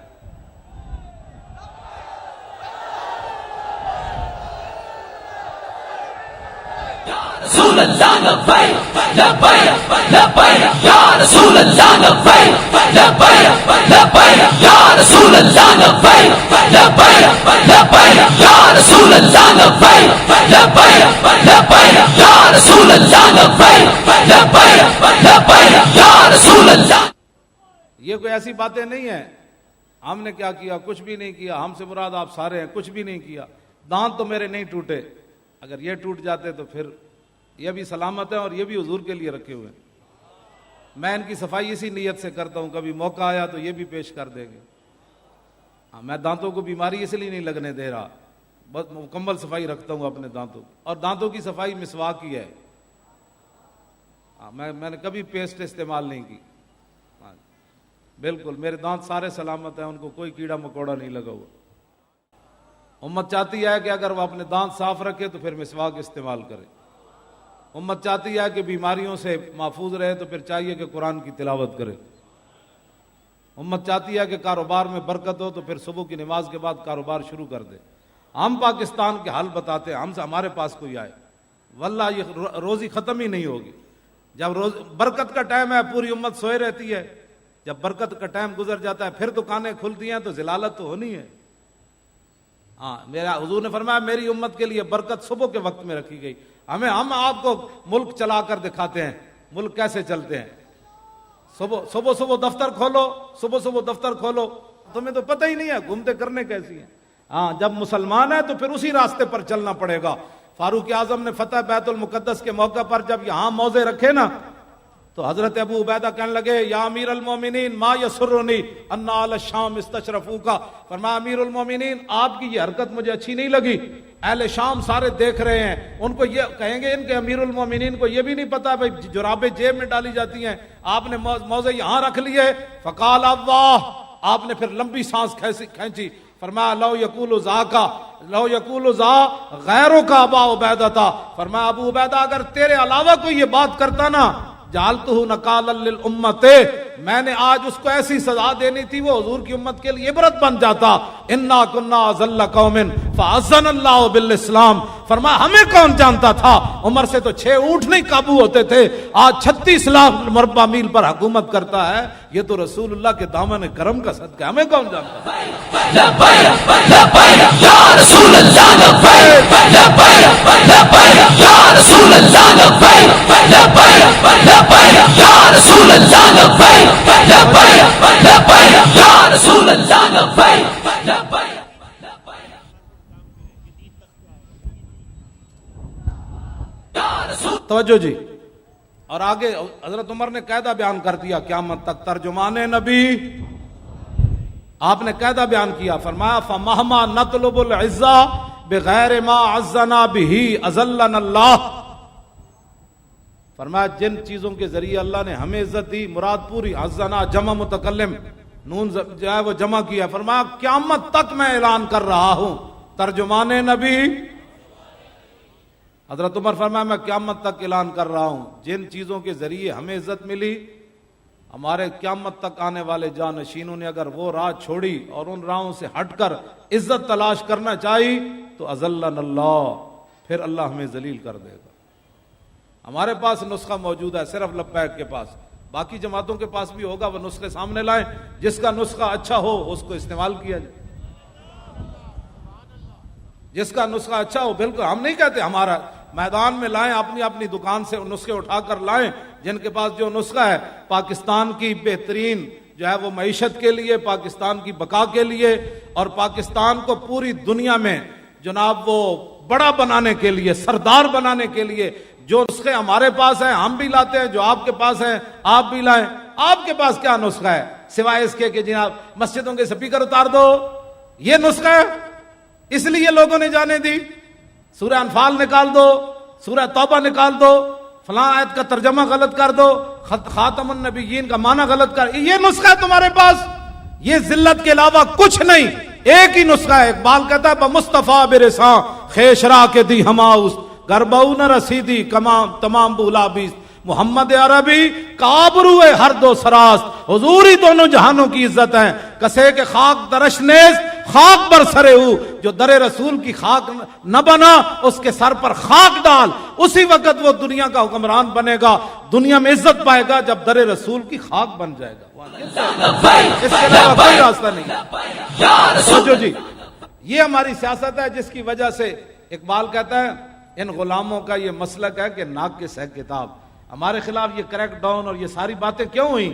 رسول اللہ لبیک لبیک لبیک یا رسول اللہ لبیک لبیک لبیک یا رسول اللہ لبیک لبیک لبیک یا رسول اللہ لبیک لبیک لبیک یا رسول اللہ لبیک لبیک لبیک یا رسول اللہ. یہ کوئی ایسی باتیں نہیں ہیں ہم نے کیا کیا، کچھ بھی نہیں کیا، ہم سے مراد آپ سارے ہیں، کچھ بھی نہیں کیا. دانت تو میرے نہیں ٹوٹے، اگر یہ ٹوٹ جاتے تو پھر یہ بھی سلامت ہے اور یہ بھی حضور کے لیے رکھے ہوئے ہیں. میں ان کی صفائی اسی نیت سے کرتا ہوں، کبھی موقع آیا تو یہ بھی پیش کر دیں گے. میں دانتوں کو بیماری اس لیے نہیں لگنے دے رہا، بس مکمل صفائی رکھتا ہوں اپنے دانتوں، اور دانتوں کی صفائی مسواک کی ہے. میں نے کبھی پیسٹ استعمال نہیں کی. بالکل میرے دانت سارے سلامت ہیں، ان کو کوئی کیڑا مکوڑا نہیں لگا ہوا۔ امت چاہتی ہے کہ اگر وہ اپنے دانت صاف رکھے تو پھر مسواک استعمال کرے۔ امت چاہتی ہے کہ بیماریوں سے محفوظ رہے تو پھر چاہیے کہ قرآن کی تلاوت کرے۔ امت چاہتی ہے کہ کاروبار میں برکت ہو تو پھر صبح کی نماز کے بعد کاروبار شروع کر دے۔ ہم پاکستان کے حال بتاتے ہیں، ہمارے پاس کوئی آئے، واللہ یہ روزی ختم ہی نہیں ہوگی۔ جب برکت کا ٹائم ہے پوری امت سوئے رہتی ہے، جب برکت کا ٹائم گزر جاتا ہے پھر دکانیں کھلتی ہیں تو ذلالت تو ہونی ہے۔ ہاں، میرا حضور نے فرمایا میری امت کے لیے برکت صبح کے وقت میں رکھی گئی۔ ہم آپ کو ملک چلا کر دکھاتے ہیں ملک کیسے چلتے ہیں۔ صبح دفتر کھولو، تمہیں تو پتہ ہی نہیں ہے گھومتے کرنے کیسی ہیں۔ ہاں، جب مسلمان ہے تو پھر اسی راستے پر چلنا پڑے گا۔ فاروق اعظم نے فتح بیت المقدس کے موقع پر جب یہاں موضع رکھے نا تو حضرت ابو عبیدہ کہنے لگے یا امیر المومنین ما یسرنی ان اہل الشام استشرفوکا، فرمایا امیر المومنین آپ کی یہ حرکت مجھے اچھی نہیں لگی، اہل شام سارے دیکھ رہے ہیں، ان کو یہ کہیں گے ان کے امیر المومنین کو یہ بھی نہیں پتا بھائی جرابیں جیب میں ڈالی جاتی ہیں، آپ نے موضع یہاں رکھ لیے۔ فقال اللہ، آپ نے پھر لمبی سانس کھینچی، فرمایا لو یقول ذا غیروں کا ابا عبیدہ تھا، فرمایا ابو عبیدہ اگر تیرے علاوہ کوئی یہ بات کرتا نا جعلتہ نکالا للامت، میں نے آج اس کو ایسی سزا دینی تھی وہ حضور کی امت کے لیے عبرت بن جاتا۔ انا کنا اذل قوم فاذن اللہ بالاسلام، فرمایا ہمیں کون جانتا تھا، عمر سے تو 6 اونٹ نہیں قابو ہوتے تھے، آج 36 لاکھ مربع میل پر حکومت کرتا ہے، یہ تو رسول اللہ کے دامن کرم کا صدقہ، ہمیں کون جانتا تھا۔ لبیک لبیک یا رسول اللہ، لبیک لبیک لبیک یا رسول اللہ، لبیک لبیک لبیک یا رسول اللہ، لبیک لبیک لبیک یا رسول اللہ، لبیک لبیک۔ توجہ جی، اور آگے حضرت عمر نے قاعدہ بیان کر دیا قیامت تک، ترجمان نبی آپ نے قاعدہ بیان کیا، فرمایا فَمَهْمَا نَطْلُبُ الْعِزَّةَ بِغَيْرِ مَا عَزَّنَا بِهِ أَذَلَّنَا اللَّهُ، فرمایا جن چیزوں کے ذریعے اللہ نے ہمیں عزت دی، مراد پوری، عزنا جمع متکلم، نون جو ہے وہ جمع کیا، فرمایا قیامت تک میں اعلان کر رہا ہوں، ترجمان نبی حضرت عمر فرمایا میں قیامت تک اعلان کر رہا ہوں، جن چیزوں کے ذریعے ہمیں عزت ملی، ہمارے قیامت تک آنے والے جانشینوں نے اگر وہ راہ چھوڑی اور ان راہوں سے ہٹ کر عزت تلاش کرنا چاہی تو اذلنا اللہ، پھر اللہ ہمیں ذلیل کر دے گا۔ ہمارے پاس نسخہ موجود ہے صرف لبیک کے پاس، باقی جماعتوں کے پاس بھی ہوگا، وہ نسخے سامنے لائیں، جس کا نسخہ اچھا ہو اس کو استعمال کیا جائے، جس کا نسخہ اچھا ہو، بالکل ہم نہیں کہتے ہمارا، میدان میں لائیں، اپنی اپنی دکان سے نسخے اٹھا کر لائیں، جن کے پاس جو نسخہ ہے پاکستان کی بہترین جو ہے وہ معیشت کے لیے، پاکستان کی بقا کے لیے، اور پاکستان کو پوری دنیا میں جناب وہ بڑا بنانے کے لیے، سردار بنانے کے لیے جو نسخے ہمارے پاس ہیں ہم بھی لاتے ہیں، جو آپ کے پاس ہیں آپ بھی لائیں۔ آپ کے پاس کیا نسخہ ہے سوائے اس کے کہ جناب مسجدوں کے سپیکر اتار دو، یہ نسخہ ہے؟ اس لیے لوگوں نے جانے دی، سورہ انفال نکال دو، سورہ توبہ نکال دو، فلاں آیت کا ترجمہ غلط کر دو، خاتم النبیین کا معنی غلط کر، یہ نسخہ ہے تمہارے پاس؟ یہ ذلت کے علاوہ کچھ نہیں، ایک ہی نسخہ ہے۔ اقبال کہتا ہے بمصطفیٰ برساں خیشرا کے دی ہماؤس گربو نہ رسیدی تمام بولا بیس، محمد عربی کابرو ہر دو سراست، حضور ہی دونوں جہانوں کی عزت ہے، کسے کے خاک درش نیز خاک بر سرے ہو، جو در رسول کی خاک نہ بنا اس کے سر پر خاک ڈال، اسی وقت وہ دنیا کا حکمران بنے گا، دنیا میں عزت پائے گا جب در رسول کی خاک بن جائے گا، اس کے علاوہ کوئی راستہ نہیں۔ سوچو جی، یہ ہماری سیاست ہے جس کی وجہ سے اقبال کہتا ہے ان غلاموں کا یہ مسلک ہے کہ ناقص ہے کتاب۔ ہمارے خلاف یہ کریک ڈاؤن اور یہ ساری باتیں کیوں ہوئیں؟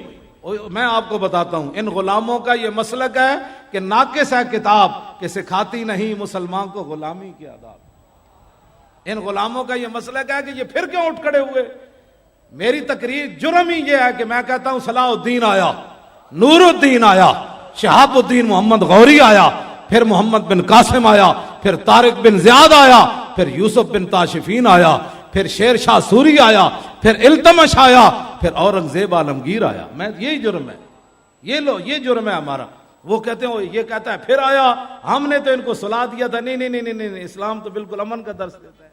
میں آپ کو بتاتا ہوں، ان غلاموں کا یہ مسلک ہے کہ ناقص ہے کتاب کہ سکھاتی نہیں مسلمان کو غلامی کے آداب۔ ان غلاموں کا یہ مسلک ہے کہ یہ پھر کیوں اٹھ کھڑے ہوئے؟ میری تقریر جرم ہی یہ ہے کہ میں کہتا ہوں صلاح الدین آیا، نور الدین آیا، شہاب الدین محمد غوری آیا، پھر محمد بن قاسم آیا، پھر طارق بن زیاد آیا، پھر یوسف بن تاشفین آیا، پھر شیر شاہ سوری آیا، پھر التمش آیا، پھر اورنگزیب عالمگیر آیا۔ میں یہی جرم ہے، یہ لو یہ جرم ہے ہمارا. وہ کہتے ہیں یہ کہتا ہے پھر آیا ہم نے تو ان کو سلا دیا تھا. نہیں نہیں نہیں نہیں نہیں، اسلام تو بالکل امن کا درس دیتا ہے.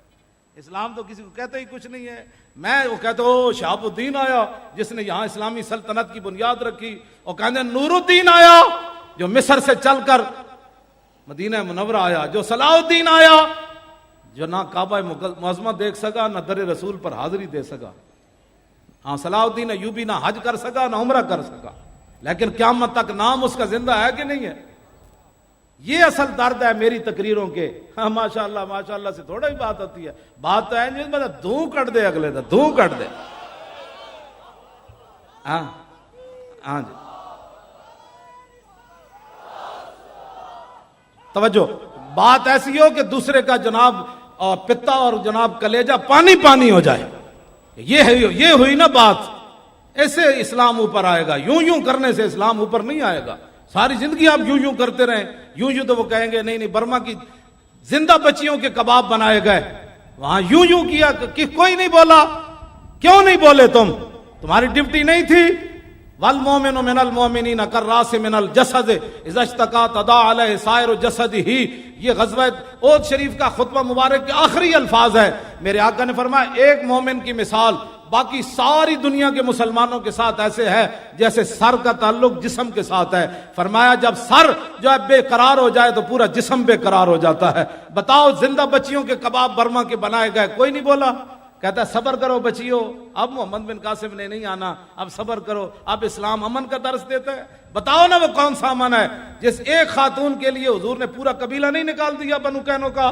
اسلام تو کسی کو کہتا ہی کچھ نہیں ہے. وہ کہتے ہو شہاب الدین آیا جس نے یہاں اسلامی سلطنت کی بنیاد رکھی، اور کہتے ہیں نور الدین آیا جو مصر سے چل کر مدینہ منورہ آیا، جو صلاح الدین آیا جو نہ کعبہ معظمہ دیکھ سکا نہ در رسول پر حاضری دے سکا. ہاں صلاح الدین ایوبی نہ حج کر سکا نہ عمرہ کر سکا، لیکن قیامت تک نام اس کا زندہ ہے کہ نہیں ہے؟ یہ اصل درد ہے میری تقریروں کے. ہاں ماشاء اللہ سے تھوڑا ہی بات ہوتی ہے. بات تو ہے نہیں مطلب دھوں کٹ دے اگلے دا دھوں کٹ دے. ہاں جی توجہ. بات ایسی ہو کہ دوسرے کا جناب اور پتا اور جناب کلیجہ پانی پانی ہو جائے. یہ ہوئی نا بات. ایسے اسلام اوپر آئے گا. یوں کرنے سے اسلام اوپر نہیں آئے گا. ساری زندگی آپ یوں کرتے رہیں یوں تو وہ کہیں گے نہیں برما کی زندہ بچیوں کے کباب بنائے گئے. وہاں یوں کیا کہ کوئی نہیں بولا. کیوں نہیں بولے تمہاری ڈیوٹی نہیں تھی؟ والمؤمن من المؤمنین کالراس من الجسد اذا اشتکا تداعی علیہ سائر جسدہ. یہ غزوہ احد شریف کا خطبہ مبارک کے آخری الفاظ ہے. میرے آقا نے فرمایا ایک مومن کی مثال باقی ساری دنیا کے مسلمانوں کے ساتھ ایسے ہے جیسے سر کا تعلق جسم کے ساتھ ہے. فرمایا جب سر جو ہے بے قرار ہو جائے تو پورا جسم بے قرار ہو جاتا ہے. بتاؤ زندہ بچیوں کے کباب برما کے بنائے گئے، کوئی نہیں بولا. کہتا ہے صبر کرو بچیو، اب محمد بن قاسم نے نہیں آنا، اب صبر کرو. اب اسلام امن کا درس دیتا ہے. بتاؤ نا وہ کون سا امن ہے جس ایک خاتون کے لیے حضور نے پورا قبیلہ نہیں نکال دیا؟ بنو کینو کا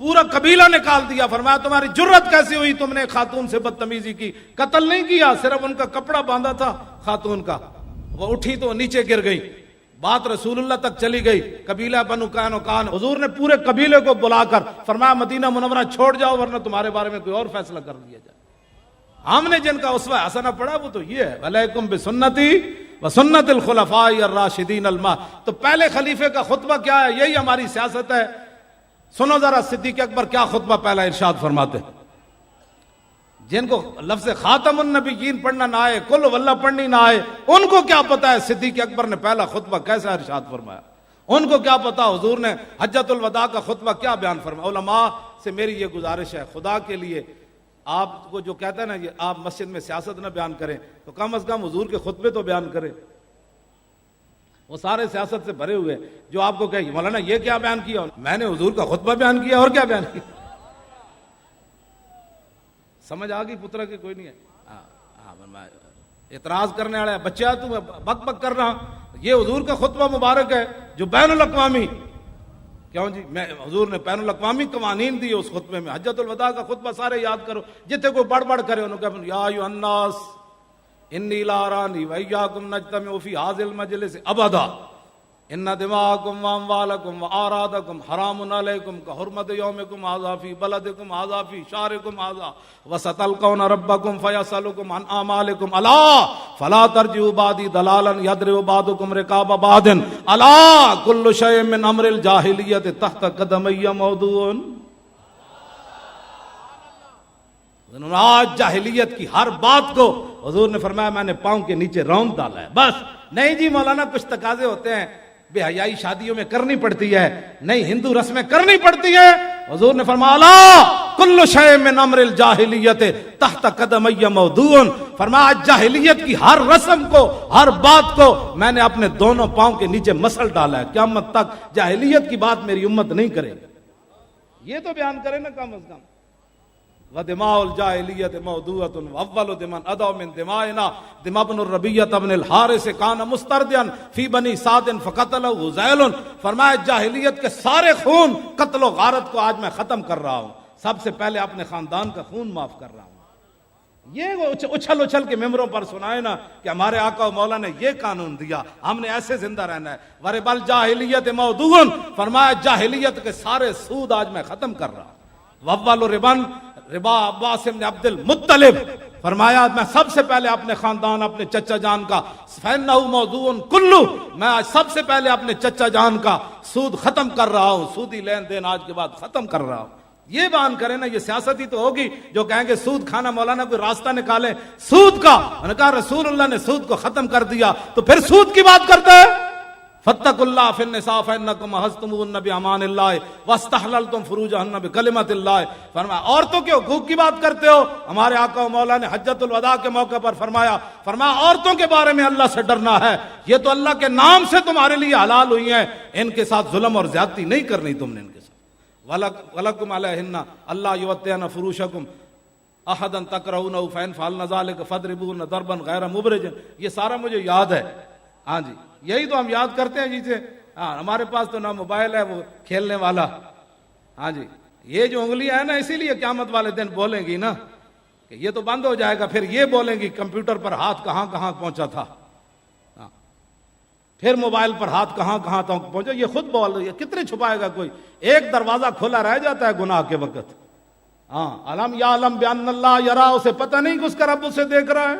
پورا قبیلہ نکال دیا. فرمایا تمہاری جرت کیسی ہوئی، تم نے خاتون سے بدتمیزی کی؟ قتل نہیں کیا، صرف ان کا کپڑا باندھا تھا خاتون کا. وہ اٹھی تو نیچے گر گئی. بات رسول اللہ تک چلی گئی. قبیلہ بنو قینقاع، حضور نے پورے قبیلے کو بلا کر فرمایا مدینہ منورہ چھوڑ جاؤ ورنہ تمہارے بارے میں کوئی اور فیصلہ کر لیا جائے. ہم نے جن کا اسوہ حسنہ پڑھا وہ تو یہ ہے علیکم بسنتی وسنت الخلفاء الراشدین تو پہلے خلیفے کا خطبہ کیا ہے؟ یہی ہماری سیاست ہے. سنو ذرا صدیق اکبر کیا خطبہ پہلا ارشاد فرماتے ہیں. جن کو لفظ خاتم النبیین پڑھنا نہ آئے، کل واللہ پڑھنی نہ آئے، ان کو کیا پتا ہے صدیق اکبر نے پہلا خطبہ کیسا ارشاد فرمایا؟ ان کو کیا پتا حضور نے حجۃ الوداع کا خطبہ کیا بیان فرمایا؟ علماء سے میری یہ گزارش ہے، خدا کے لیے آپ کو جو کہتا ہے نا یہ آپ مسجد میں سیاست نہ بیان کریں تو کم از کم حضور کے خطبے تو بیان کریں. وہ سارے سیاست سے بھرے ہوئے جو آپ کو کہے مولانا یہ کیا بیان کیا؟ میں نے حضور کا خطبہ بیان کیا اور کیا بیان کیا. سمجھ آ گئی پترا کہ کوئی نہیں ہے؟ اعتراض کرنے والا ہے بچہ تو بک بک کر رہا. یہ حضور کا خطبہ مبارک ہے جو بین الاقوامی، کیوں جی میں حضور نے بین الاقوامی قوانین دیے اس خطبے میں. حجۃ الوداع کا خطبہ سارے یاد کرو، جتنے کوئی بڑھ بڑھ کرے انہوں کہ یا ایھا الناس انی لا ارانی وایاکم نجتمع فی ھذا المجلس ابدا ان دماءکم واموالکم واعراضکم حرام علیکم کحرمت یومکم ھذا فی بلدکم ھذا فی شہرکم ھذا وستلقون ربکم فیسألکم عن اعمالکم الا فلا ترجعوا بعدی ضلالا یضرب بعضکم رقاب بعض الا کل شیء من امر الجاہلیت تحت قدمی موضوع. آج جاہلیت کی ہر بات کو حضور نے فرمایا میں نے پاؤں کے نیچے روند ڈالا ہے. بس نہیں جی مولانا کچھ تقاضے ہوتے ہیں، بے حیائی شادیوں میں کرنی پڑتی ہے، نہیں ہندو رسمیں کرنی پڑتی ہے. حضور نے فرمایا لا کل شیء من امر الجاہلیت تحت قدمی موضوع. فرمایا جاہلیت کی ہر رسم کو، ہر بات کو میں نے اپنے دونوں پاؤں کے نیچے مسل ڈالا ہے. قیامت تک جاہلیت کی بات میری امت نہیں کرے گی. یہ تو بیان کرے نا کم از کم. ودماء الجاہلیت موضوعۃ واول دمن ادع من دمائنا دماء بن الربیعۃ بن الحارث کان مستردعا فی بنی سعد فقتلہ ذیل. فرمایا جاہلیت کے سارے خون قتل و غارت کو آج میں ختم کر رہا ہوں، سب سے پہلے اپنے خاندان کا خون معاف کر رہا ہوں. یہ اچھل اچھل کے ممبروں پر سنائے نا کہ ہمارے آقا و مولا نے یہ قانون دیا، ہم نے ایسے زندہ رہنا ہے. ورب الجاہلیت موضوع، فرمایا جاہلیت کے سارے سود آج میں ختم کر رہا ہوں. واول ربن ربا عباس بن عبد المطلب، فرمایا میں سب سے پہلے اپنے خاندان اپنے چچا جان کا فإنہ موضوع کلو، میں آج سب سے پہلے اپنے چچا جان کا سود ختم کر رہا ہوں، سودی لین دین آج کے بعد ختم کر رہا ہوں. یہ بیان کریں نا، یہ سیاست ہی تو ہوگی جو کہیں گے سود کھانا، مولانا کوئی راستہ نکالے سود کا. انہوں نے کہا رسول اللہ نے سود کو ختم کر دیا تو پھر سود کی بات کرتا ہے. فاتقوا اللہ فی النساء فانکم اخذتموہن بامان اللہ واستحللتم فروجہن بکلمۃ اللہ. فرمایا عورتوں کے حقوق کی بات کرتے ہو. ہمارے آقا و مولا نے حجۃ الوداع کے موقع پر فرمایا عورتوں کے بارے میں اللہ سے ڈرنا ہے، یہ تو اللہ کے نام سے تمہارے لیے حلال ہوئی ہیں، ان کے ساتھ ظلم اور زیادتی نہیں کرنی تم نے ان کے ساتھ. وَلَكُمْ عَلَيْهِنَّ أَلَّا يُوَطِّئْنَ فُرُوشَكُمْ أَحَدًا تَكْرَهُونَهُ فَإِنْ فَعَلْنَ ذَلِكَ فَاضْرِبُوهُنَّ ضَرْبًا غَيْرَ مُبْرِجٍ. یہ سارا مجھے یاد ہے. ہاں جی، یہی تو ہم یاد کرتے ہیں جی سے. ہاں ہمارے پاس تو نہ موبائل ہے وہ کھیلنے والا. ہاں جی، یہ جو انگلیاں ہیں نا اسی لیے قیامت والے دن بولیں گی نا کہ یہ تو بند ہو جائے گا، پھر یہ بولیں گی کمپیوٹر پر ہاتھ کہاں کہاں پہنچا تھا، پھر موبائل پر ہاتھ کہاں کہاں تک پہنچا. یہ خود بول رہی ہے، کتنے چھپائے گا کوئی. ایک دروازہ کھلا رہ جاتا ہے گناہ کے وقت. ہاں علم یعلم بان اللہ یرا، اسے پتہ نہیں کہ اس کا رب اسے دیکھ رہا ہے.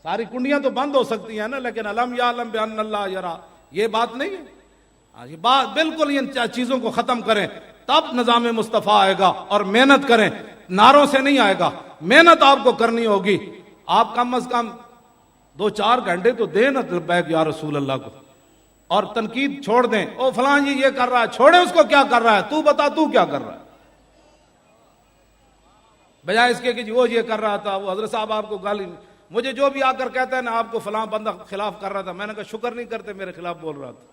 ساری کنڈیاں تو بند ہو سکتی ہیں نا، لیکن علم یعلم بان اللہ یرا یہ بات نہیں ہے. یہ بات بالکل ان چیزوں کو ختم کریں تب نظام مصطفیٰ آئے گا. اور محنت کریں، نعروں سے نہیں آئے گا، محنت آپ کو کرنی ہوگی. آپ کم از کم 2-4 گھنٹے تو دیں نا لبیک یا رسول اللہ کو، اور تنقید چھوڑ دیں. او فلاں جی یہ کر رہا ہے، چھوڑے اس کو کیا کر رہا ہے، تو بتا تو کیا کر رہا ہے، بجائے اس کے کہ وہ یہ کر رہا تھا، وہ حضرت صاحب آپ کو گالی. مجھے جو بھی آ کر کہتا ہے نا آپ کو فلاں بندہ خلاف کر رہا تھا، میں نے کہا شکر نہیں کرتے میرے خلاف بول رہا تھا.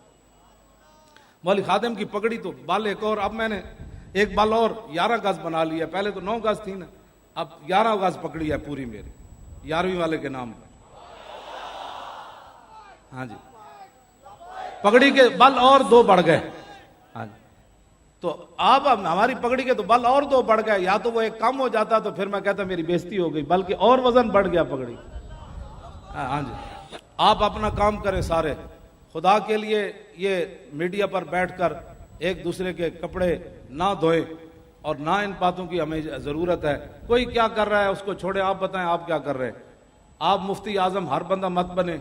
مولوی خادم کی پگڑی تو بال ایک اور، اب میں نے ایک بال اور 11 گز بنا لیا. پہلے تو 9 گز تھی نا، اب 11 گز پکڑی ہے پوری میری 11ویں والے کے نام پر. ہاں جی، پگڑی کے بل اور 2 بڑھ گئے. ہاں جی، تو اب ہماری پگڑی کے تو بل اور 2 بڑھ گئے. یا تو وہ ایک کم ہو جاتا تو پھر میں کہتا میری بےزتی ہو گئی، بلکہ اور وزن بڑھ گیا پگڑی. ہاں جی، آپ اپنا کام کریں سارے خدا کے لیے. یہ میڈیا پر بیٹھ کر ایک دوسرے کے کپڑے نہ دھوئیں، اور نہ ان باتوں کی ہمیں ضرورت ہے. کوئی کیا کر رہا ہے اس کو چھوڑے، آپ بتائیں آپ کیا کر رہے ہیں. آپ مفتی اعظم ہر بندہ مت بنے.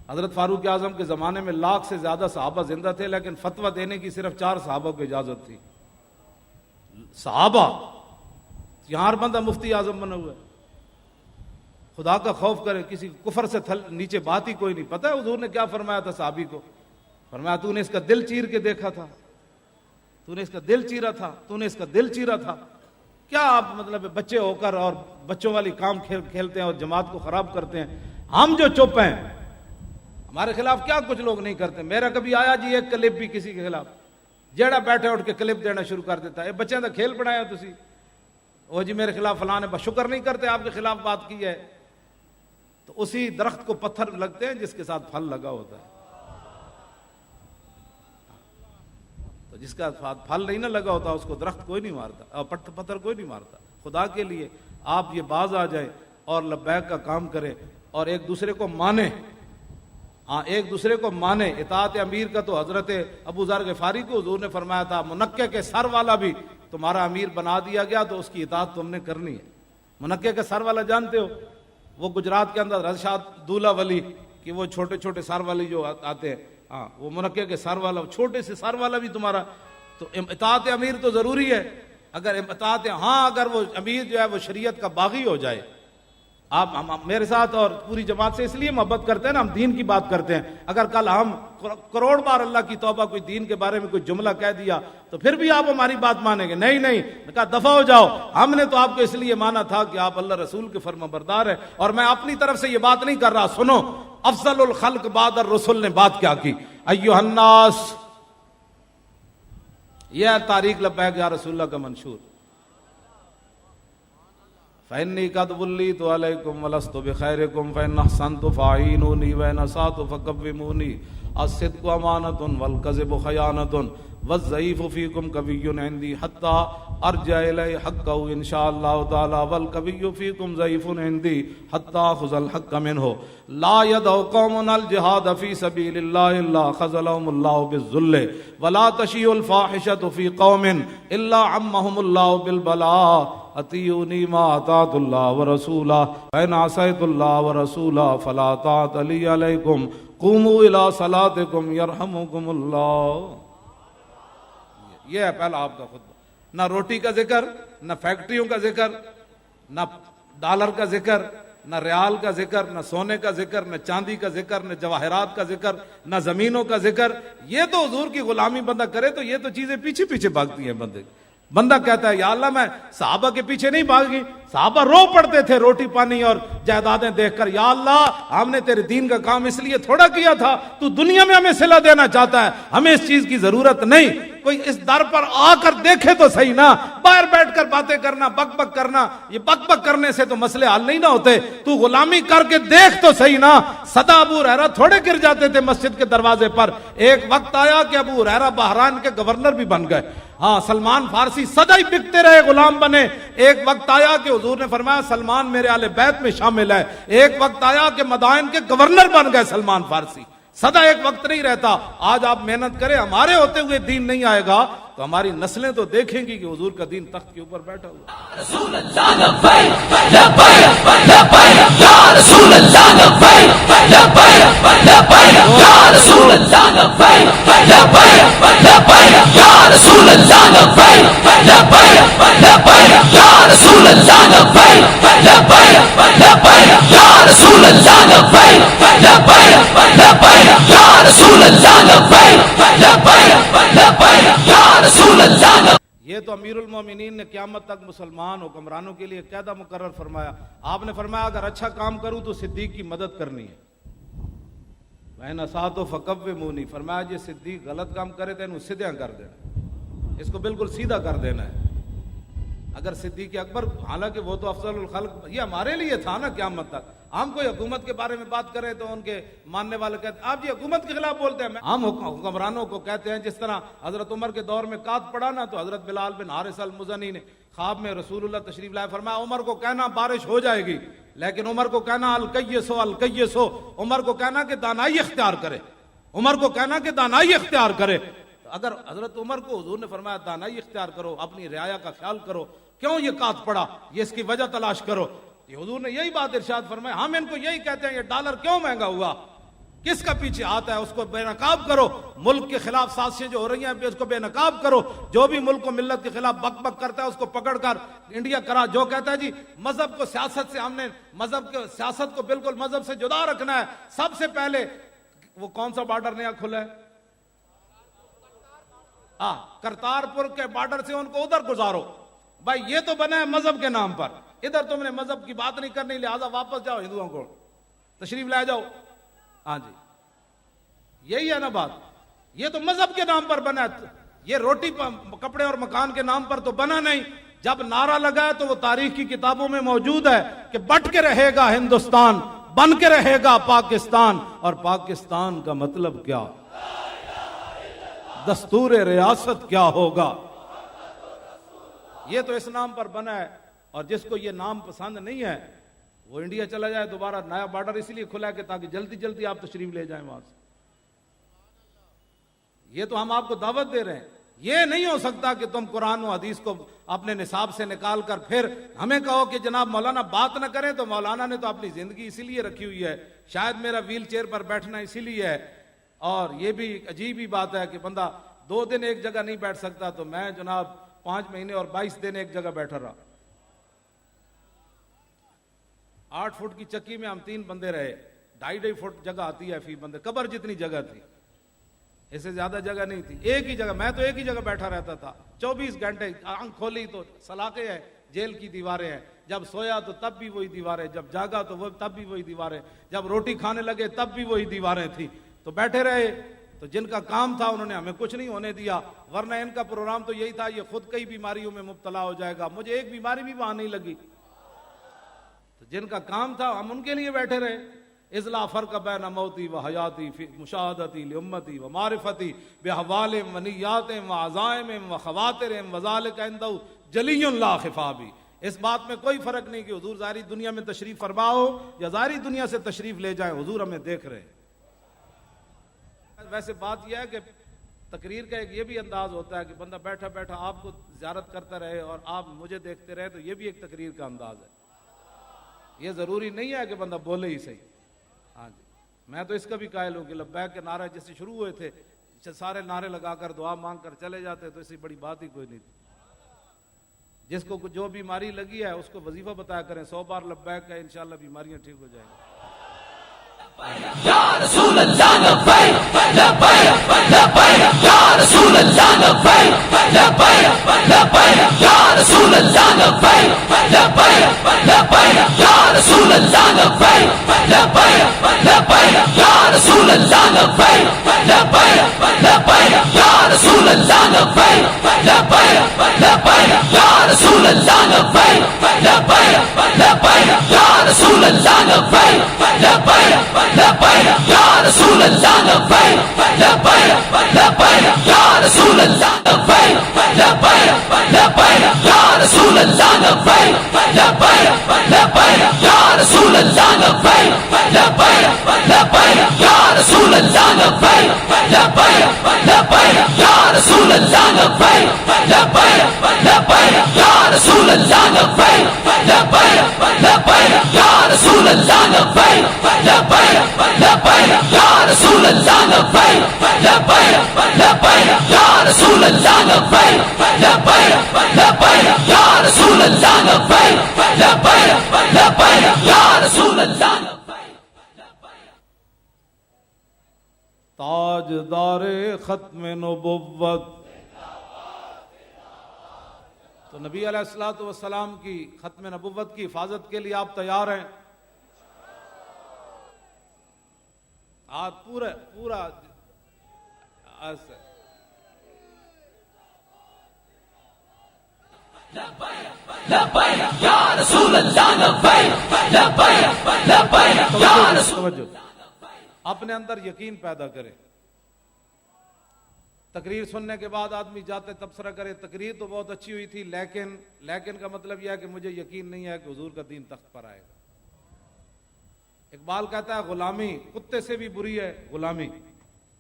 حضرت فاروق اعظم کے زمانے میں 1 لاکھ سے زیادہ صحابہ زندہ تھے، لیکن فتویٰ دینے کی صرف 4 صحابہ کو اجازت تھی. صحابہ، یہاں ہر بندہ مفتی اعظم بنا ہوا ہے. خدا کا خوف کرے، کسی کفر سے نیچے بات ہی کوئی نہیں. پتہ ہے حضور نے کیا فرمایا تھا صحابی کو؟ فرمایا تو نے اس کا دل چیر کے دیکھا تھا، تو نے اس کا دل چیرا تھا، تو نے اس کا دل چیرا تھا. کیا آپ مطلب بچے ہو کر اور بچوں والی کام کھیلتے ہیں اور جماعت کو خراب کرتے ہیں. ہم جو چپ ہیں، ہمارے خلاف کیا کچھ لوگ نہیں کرتے. میرا کبھی آیا جی ایک کلپ بھی کسی کے خلاف، جیڑا بیٹھے اٹھ کے کلپ دینا شروع کر دیتا ہے. بچوں کا کھیل پڑھایا تسی، وہ جی میرے خلاف فلاں نے، شکر نہیں کرتے آپ کے خلاف بات کی ہے. تو اسی درخت کو پتھر لگتے ہیں جس کے ساتھ پھل لگا ہوتا ہے. تو جس کا پھل نہیں نہ لگا ہوتا اس کو درخت کوئی نہیں مارتا، پتھر کوئی نہیں مارتا. خدا کے لیے آپ یہ باز آ جائیں اور لبیک کا کام کریں اور ایک دوسرے کو مانیں. ہاں ایک دوسرے کو مانے. اطاعت امیر کا تو حضرت ابو ذر غفاری کو حضور نے فرمایا تھا منقع کے سر والا بھی تمہارا امیر بنا دیا گیا تو اس کی اطاعت تم نے کرنی ہے. منقع کے سر والا جانتے ہو، وہ گجرات کے اندر رضشاد دولہ ولی کہ وہ چھوٹے چھوٹے سر والی جو آتے ہیں، ہاں وہ منقع کے سر والا، چھوٹے سے سر والا بھی تمہارا. تو اطاعت امیر تو ضروری ہے. اگر اطاعت، ہاں اگر وہ امیر جو ہے وہ شریعت کا باغی ہو جائے. آپ میرے ساتھ اور پوری جماعت سے اس لیے محبت کرتے ہیں نا، ہم دین کی بات کرتے ہیں. اگر کل ہم کروڑ بار اللہ کی توبہ کوئی دین کے بارے میں کوئی جملہ کہہ دیا تو پھر بھی آپ ہماری بات مانیں گے؟ نہیں، کہا دفع ہو جاؤ. ہم نے تو آپ کو اس لیے مانا تھا کہ آپ اللہ رسول کے فرما بردار ہیں. اور میں اپنی طرف سے یہ بات نہیں کر رہا. سنو، افضل الخلق بعد الرسل نے بات کیا کی. ایھا الناس، یہ تاریخ لبیک یا رسول اللہ کا منشور. فإني قد وليت عليكم ولست بخيركم فإن أحسنت فأعينوني وإن أسأت فكرموني. الصدق أمانة والكذب خيانة والضعيف فيكم قوي عندي حتى أرجع إليه حقه إن شاء الله تعالى والقوي فيكم ضعيف عندي حتى أخذ الحق منه. لا يدع قوم الجهاد في سبيل الله إلا خذلهم الله بالذل ولا تشيع الفاحشة في قوم إلا عمهم الله بالبلاء. اطیعونی ما اطاعت اللہ ورسولہ فإن عصیت اللہ ورسولہ فلا طاعت لی علیکم قوموا الی صلاتکم یرحمکم اللہ. یہ ہے پہلا آپ کا خطبہ. نہ روٹی کا ذکر، نہ فیکٹریوں کا ذکر، نہ ڈالر کا ذکر، نہ ریال کا ذکر، نہ سونے کا ذکر، نہ چاندی کا ذکر، نہ جواہرات کا ذکر، نہ زمینوں کا ذکر. یہ تو حضور کی غلامی بندہ کرے تو یہ تو چیزیں پیچھے پیچھے بھاگتی ہیں. بندہ کہتا ہے یا اللہ میں صحابہ کے پیچھے نہیں بھاگی. صحابہ رو پڑتے تھے روٹی پانی اور جائیدادیں دیکھ کر، یا اللہ ہم نے تیرے دین کا کام اس لیے تھوڑا کیا تھا، تو دنیا میں ہمیں صلہ دینا چاہتا ہے، ہمیں اس چیز کی ضرورت نہیں. کوئی اس در پر آ کر دیکھے تو صحیح نا. باہر بیٹھ کر باتیں کرنا، بک بک کرنا، یہ بک بک کرنے سے تو مسئلے حل نہیں نہ ہوتے. تو غلامی کر کے دیکھ تو صحیح نا. سدا ابو ہریرہ تھوڑے گر جاتے تھے مسجد کے دروازے پر. ایک وقت آیا کہ ابو ہریرہ بحران کے گورنر بھی بن گئے. ہاں، سلمان فارسی سدا ہی بکتے رہے، غلام بنے. ایک وقت آیا کہ حضور نے فرمایا سلمان میرے اہل بیت میں شامل ہے. ایک وقت آیا کہ مدائن کے گورنر بن گئے سلمان فارسی. سدا ایک وقت نہیں رہتا. آج آپ محنت کریں، ہمارے ہوتے ہوئے دین نہیں آئے گا تو ہماری نسلیں تو دیکھیں گی کہ حضور کا دین تخت کے اوپر بیٹھا ہوا. رسول اللہ لبیک لبیک لبیک یا رسول اللہ لبیک لبیک لبیک یا رسول اللہ لبیک لبیک لبیک یا رسول اللہ لبیک لبیک لبیک یا رسول اللہ لبیک لبیک لبیک یا رسول اللہ لبیک لبیک لبیک یا رسول اللہ لبیک لبیک لبیک یا رسول اللہ. یہ تو امیر المومنین نے قیامت تک مسلمان حکمرانوں کے لیے قاعدہ مقرر فرمایا. آپ نے فرمایا اگر اچھا کام کروں تو صدیق کی مدد کرنی ہے. وَإِنْ أَسَأْتُ فَكَوِّمُونِي، فرمایا جی صدیق غلط کام کرے تو انہوں سیدھا کر دینا، اس کو بالکل سیدھا کر دینا ہے. اگر صدیق اکبر، حالانکہ وہ تو افضل الخلق، یہ ہمارے لیے تھا نا قیامت تک. ہم کوئی حکومت کے بارے میں بات کریں تو ان کے ماننے والے کہتے ہیں آپ جی حکومت کے خلاف بولتے ہیں. ہم حکمرانوں کو کہتے ہیں جس طرح حضرت عمر کے دور میں قحط پڑا نا، تو حضرت بلال بن حارث المزنی نے خواب میں رسول اللہ تشریف لائے، فرمایا عمر کو کہنا بارش ہو جائے گی، لیکن عمر کو کہنا الکیسو الکیسو، عمر کو کہنا کہ دانائی اختیار کرے، عمر کو کہنا کہ دانائی اختیار کرے. اگر حضرت عمر کو حضور نے فرمایا دانائی اختیار کرو، اپنی رعایا کا خیال کرو، کیوں یہ قحط پڑا، یہ اس کی وجہ تلاش کرو. حضور نے یہی بات ارشاد فرمایا. ہم ان کو یہی کہتے ہیں یہ ڈالر کیوں مہنگا ہوا، کس کا پیچھے آتا ہے، اس کو بے نقاب کرو. ملک کے خلاف سازشیں جو ہو رہی ہیں اس کو بے نقاب کرو. جو بھی ملک و ملت کے خلاف بک بک کرتا ہے اس کو پکڑ کر انڈیا کرا. جو کہتا ہے جی مذہب کو سیاست سے، ہم نے مذہب کے سیاست کو بالکل مذہب سے جدا رکھنا ہے. سب سے پہلے وہ کون سا بارڈر نیا کھلا ہے، کرتارپور کے بارڈر سے ان کو ادھر گزارو. بھائی یہ تو بنا ہے مذہب کے نام پر، ادھر تم نے مذہب کی بات نہیں کرنی، لہذا واپس جاؤ، ہندوؤں کو تشریف لے جاؤ. ہاں جی یہی ہے نا بات. یہ تو مذہب کے نام پر بنا ہے، یہ روٹی کپڑے اور مکان کے نام پر تو بنا نہیں. جب نعرہ لگا ہے تو وہ تاریخ کی کتابوں میں موجود ہے کہ بٹ کے رہے گا ہندوستان، بن کے رہے گا پاکستان. اور پاکستان کا مطلب کیا، دستور ریاست کیا ہوگا، یہ تو اس نام پر بنا ہے. اور جس کو یہ نام پسند نہیں ہے وہ انڈیا چلا جائے. دوبارہ نیا بارڈر اس لیے کھلا ہے کہ تاکہ جلدی جلدی آپ تشریف لے جائیں وہاں سے. یہ تو ہم آپ کو دعوت دے رہے ہیں. یہ نہیں ہو سکتا کہ تم قرآن و حدیث کو اپنے نصاب سے نکال کر پھر ہمیں کہو کہ جناب مولانا بات نہ کریں. تو مولانا نے تو اپنی زندگی اسی لیے رکھی ہوئی ہے، شاید میرا ویل چیئر پر بیٹھنا اسی لیے ہے. اور یہ بھی عجیب ہی بات ہے کہ بندہ 2 دن ایک جگہ نہیں بیٹھ سکتا، تو میں جناب 5 مہینے اور 22 دن ایک جگہ بیٹھا رہا. 8 فٹ کی چکی میں ہم 3 بندے رہے. 2.5 فٹ جگہ آتی ہے فی بندے، قبر جتنی جگہ تھی، اس سے زیادہ جگہ نہیں تھی. ایک ہی جگہ، میں تو ایک ہی جگہ بیٹھا رہتا تھا 24 گھنٹے. آنکھ کھولی تو سلاخیں ہیں، جیل کی دیواریں ہیں. جب سویا تو تب بھی وہی دیواریں، جب جاگا تو وہ تب بھی وہی دیواریں، جب روٹی کھانے لگے تب بھی وہی دیواریں تھی. تو بیٹھے رہے. تو جن کا کام تھا انہوں نے ہمیں کچھ نہیں ہونے دیا، ورنہ ان کا پروگرام تو یہی تھا یہ خود کئی بیماریوں میں مبتلا ہو جائے گا. مجھے ایک بیماری بھی وہاں نہیں لگی. تو جن کا کام تھا ہم ان کے لیے بیٹھے رہے. اذلا فرق بین موتی و حیاتی فی مشاہدتی لامتی و معرفتی بحوال و نیات و عزائم و خواتر و ذالک عندہ جلی لا خفا بھی. اس بات میں کوئی فرق نہیں کہ حضور ظاہری دنیا میں تشریف فرما ہو یا ظاہری دنیا سے تشریف لے جائیں، حضور ہمیں دیکھ رہے ہیں. ویسے بات یہ ہے کہ تقریر کا ایک یہ بھی انداز ہوتا ہے کہ بندہ بیٹھا بیٹھا آپ کو زیارت کرتا رہے اور آپ مجھے دیکھتے رہے، تو یہ بھی ایک تقریر کا انداز ہے. یہ ضروری نہیں ہے کہ بندہ بولے ہی صحیح. ہاں جی میں تو اس کا بھی قائل ہوں کہ لبیک کے نعرے جس سے شروع ہوئے تھے سارے نعرے لگا کر دعا مانگ کر چلے جاتے تو اس سے بڑی بات ہی کوئی نہیں تھی. جس کو جو بیماری لگی ہے اس کو وظیفہ بتایا کریں, 100 بار لبیک ہے, انشاءاللہ بیماریاں ٹھیک ہو جائیں گی. یا رسول اللہ لبیک لبیک لبیک یا رسول اللہ لبیک لبیک لبیک یا رسول اللہ لبیک لبیک لبیک یا رسول اللہ لبیک لبیک لبیک یا رسول اللہ لبیک لبیک لبیک یا رسول اللہ لبیک لبیک لبیک یا رسول اللہ لبیک لبیک لبیک یا رسول اللہ لبیک لبیک لبیک یا رسول اللہ لبیک لبیک لبیک یا رسول اللہ لبیک لبیک لبیک یا رسول اللہ لبیک لبیک لبیک یا رسول اللہ لبیک لبیک لبیک یا رسول اللہ لبیک لبیک لبیک یا رسول اللہ لبیک لبیک لبیک یا رسول اللہ لبیک لبیک لبیک یا رسول اللہ لبیک لبیک لبیک یا رسول اللہ لبیک لبیک لبیک یا رسول اللہ لبیک لبیک لبیک یا رسول اللہ لبیک لبیک لبیک یا رسول اللہ لبیک. تاجدار ختم نبوت. تو نبی علیہ الصلوۃ والسلام کی ختم نبوت کی حفاظت کے لیے آپ تیار ہیں؟ آپ پورا ایسے لبیک یا رسول اللہ لبیک لبیک لبیک یا رسول. اپنے اندر یقین پیدا کرے. تقریر سننے کے بعد آدمی جاتے تبصرہ کرے, تقریر تو بہت اچھی ہوئی تھی, لیکن کا مطلب یہ ہے کہ مجھے یقین نہیں ہے کہ حضور کا دین تخت پر آئے گا. اقبال کہتا ہے غلامی کتے سے بھی بری ہے غلامی,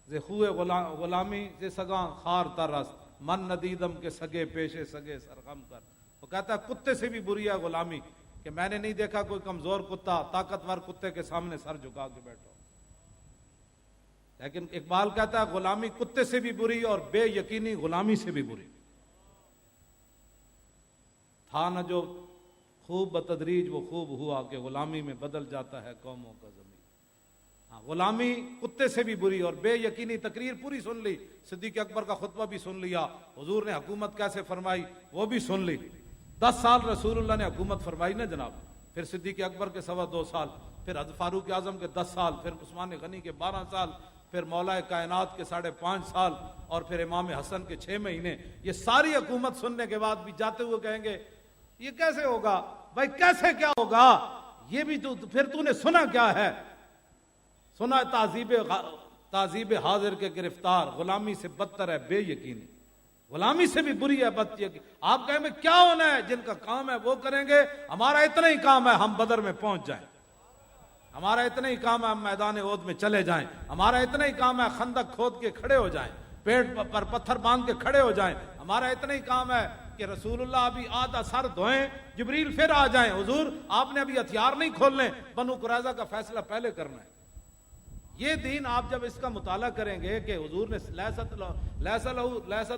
زے خوے غلامی زے سگاں خار ترست من ندیدم کے سگے پیشے سگے سرغم کر. وہ کہتا ہے کتے سے بھی بری ہے غلامی, کہ میں نے نہیں دیکھا کوئی کمزور کتا طاقتور کتے کے سامنے سر جھکا کے بیٹھا. لیکن اقبال کہتا ہے غلامی کتے سے بھی بری اور بے یقینی غلامی سے بھی بری. تھا نہ جو خوب بتدریج وہ خوب ہوا کہ غلامی میں بدل جاتا ہے قوموں کا زمین. ہاں, غلامی کتے سے بھی بری اور بے یقینی. تقریر پوری سن لی, صدیق اکبر کا خطبہ بھی سن لیا, حضور نے حکومت کیسے فرمائی وہ بھی سن لی. 10 سال رسول اللہ نے حکومت فرمائی نا جناب, پھر صدیق اکبر کے 2.25 سال, پھر حضرت فاروق اعظم کے 10 سال, پھر عثمان غنی کے 12 سال, پھر مولا کائنات کے 5.5 سال, اور پھر امام حسن کے 6 مہینے. یہ ساری حکومت سننے کے بعد بھی جاتے ہوئے کہیں گے یہ کیسے ہوگا بھائی, کیسے کیا ہوگا, یہ بھی تو پھر تو نے سنا کیا ہے. سنا تعذیب حاضر کے گرفتار, غلامی سے بدتر ہے بے یقینی, غلامی سے بھی بری ہے بد یقینی. آپ کہیں میں کیا ہونا ہے, جن کا کام ہے وہ کریں گے, ہمارا اتنا ہی کام ہے ہم بدر میں پہنچ جائیں, ہمارا اتنا ہی کام ہے ہم میدان احد میں چلے جائیں, ہمارا اتنا ہی کام ہے خندق کھود کے کھڑے ہو جائیں, پیٹ پر پتھر باندھ کے کھڑے ہو جائیں, ہمارا اتنا ہی کام ہے کہ رسول اللہ ابھی آدھا سر دھوئیں جبریل پھر آ جائیں, حضور آپ نے ابھی ہتھیار نہیں کھولنے, بنو قریظہ کا فیصلہ پہلے کرنا ہے. یہ دین آپ جب اس کا مطالعہ کریں گے کہ حضور نے لیست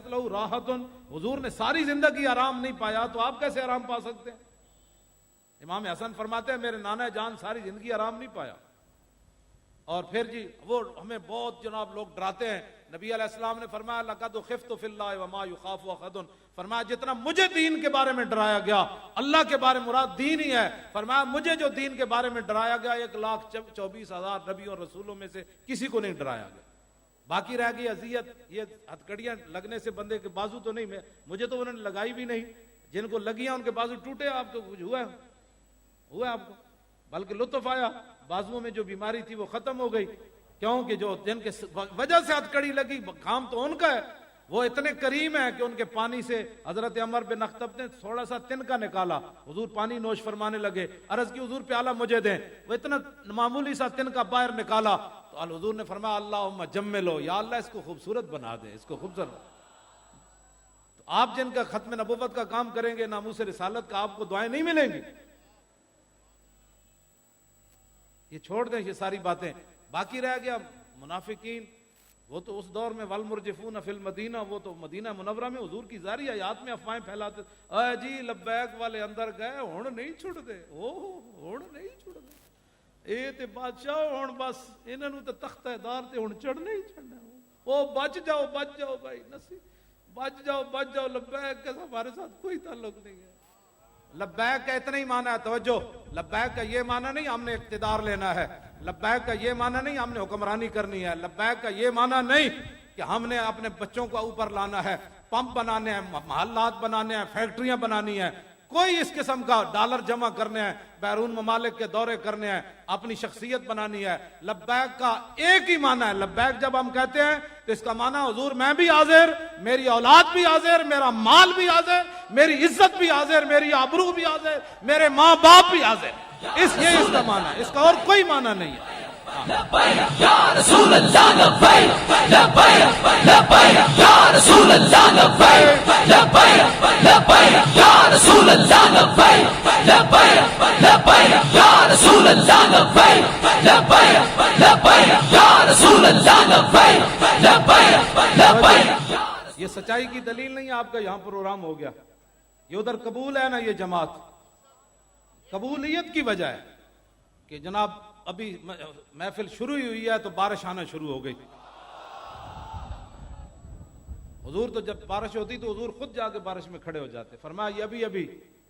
لہو راحتن, حضور نے ساری زندگی آرام نہیں پایا, تو آپ کیسے آرام پا سکتے ہیں. امام حسن فرماتے ہیں میرے نانا جان ساری زندگی آرام نہیں پایا. اور پھر جی وہ ہمیں بہت جناب لوگ ڈراتے ہیں. نبی علیہ السلام نے فرمایا لقد خفت فی اللہ وما یخاف احد, فرمایا جتنا مجھے دین کے بارے میں ڈرایا گیا, اللہ کے بارے مراد دین ہی ہے, فرمایا مجھے جو دین کے بارے میں ڈرایا گیا 1,24,000 نبیوں اور رسولوں میں سے کسی کو نہیں ڈرایا گیا. باقی رہ گئی اذیت, یہ ہتھکڑیاں لگنے سے بندے کے بازو تو نہیں, مجھے تو انہوں نے لگائی بھی نہیں, جن کو لگیاں ان کے بازو ٹوٹے, آپ کو کچھ ہوا آپ کو, بلکہ لطف آیا, بازوؤں میں جو بیماری تھی وہ ختم ہو گئی. کیونکہ جو جن کے وجہ سے ہتھکڑی لگی کام تو ان کا ہے, وہ اتنے کریم ہیں کہ ان کے پانی سے حضرت عمر بن اخطب نے تھوڑا سا تنکا نکالا, حضور پانی نوش فرمانے لگے, عرض کی حضور پیالہ مجھے دیں, وہ اتنا معمولی سا تنکا باہر نکالا, تو حضور نے فرمایا اللہم جملو, یا اللہ اس کو خوبصورت بنا دے, اس کو خوبصورت. تو آپ جن کا ختم نبوت کا کام کریں گے, ناموس رسالت کا, آپ کو دعائیں نہیں ملیں گی. یہ چھوڑ دیں یہ ساری باتیں. باقی رہ گیا منافقین, وہ تو اس دور میں والمرجفون فی المدینہ، وہ تو مدینہ منورہ میں حضور کی ظاہری حیات میں افواہیں پھیلاتے، اے جی لبیک والے اندر گئے ہن نہیں چھڑ دے، ہن نہیں چھڑ دے، اے تے بادشاہ ہن بس انہاں نوں تے تختہ دار تے ہن چڑھنا ہی چڑھنا، او بچ جاؤ بھائی نسی، بچ جاؤ، لبیک کا ہمارے ساتھ کوئی تعلق نہیں ہے۔ لبیک کا اتنا ہی معنی ہے، توجہ، لبیک کا یہ معنی نہیں ہم نے اقتدار لینا ہے، لبیک کا یہ معنی نہیں ہم نے حکمرانی کرنی ہے، لبیک کا یہ معنی نہیں کہ ہم نے اپنے بچوں کو اوپر لانا ہے، پمپ بنانے ہیں، محلات بنانے ہیں، فیکٹریاں بنانی ہیں، کوئی اس قسم کا ڈالر جمع کرنے ہیں، بیرون ممالک کے دورے کرنے ہیں، اپنی شخصیت بنانی ہے۔ لبیک کا ایک ہی معنی ہے، لبیک جب ہم کہتے ہیں تو اس کا معنی حضور میں بھی حاضر، میری اولاد بھی حاضر، میرا مال بھی حاضر، میری عزت بھی حاضر، میری آبرو بھی حاضر، میرے ماں باپ بھی حاضر، یہ اس کا معنی ہے، اس کا اور کوئی معنی نہیں ہے۔ لبیک یا رسول اللہ لبیک لبیک لبیک یا رسول اللہ لبیک لبیک لبیک یا رسول اللہ لبیک لبیک لبیک یا رسول اللہ لبیک لبیک لبیک یا رسول اللہ لبیک لبیک لبیک۔ یہ سچائی کی دلیل نہیں، آپ کا یہاں پروگرام ہو گیا، یہ ادھر قبول ہے نا، یہ جماعت قبولیت کی وجہ ہے کہ جناب ابھی محفل شروع ہی ہوئی ہے تو بارش آنا شروع ہو گئی۔ حضور تو جب بارش ہوتی تو حضور خود جا کے بارش میں کھڑے ہو جاتے، فرمایا یہ ابھی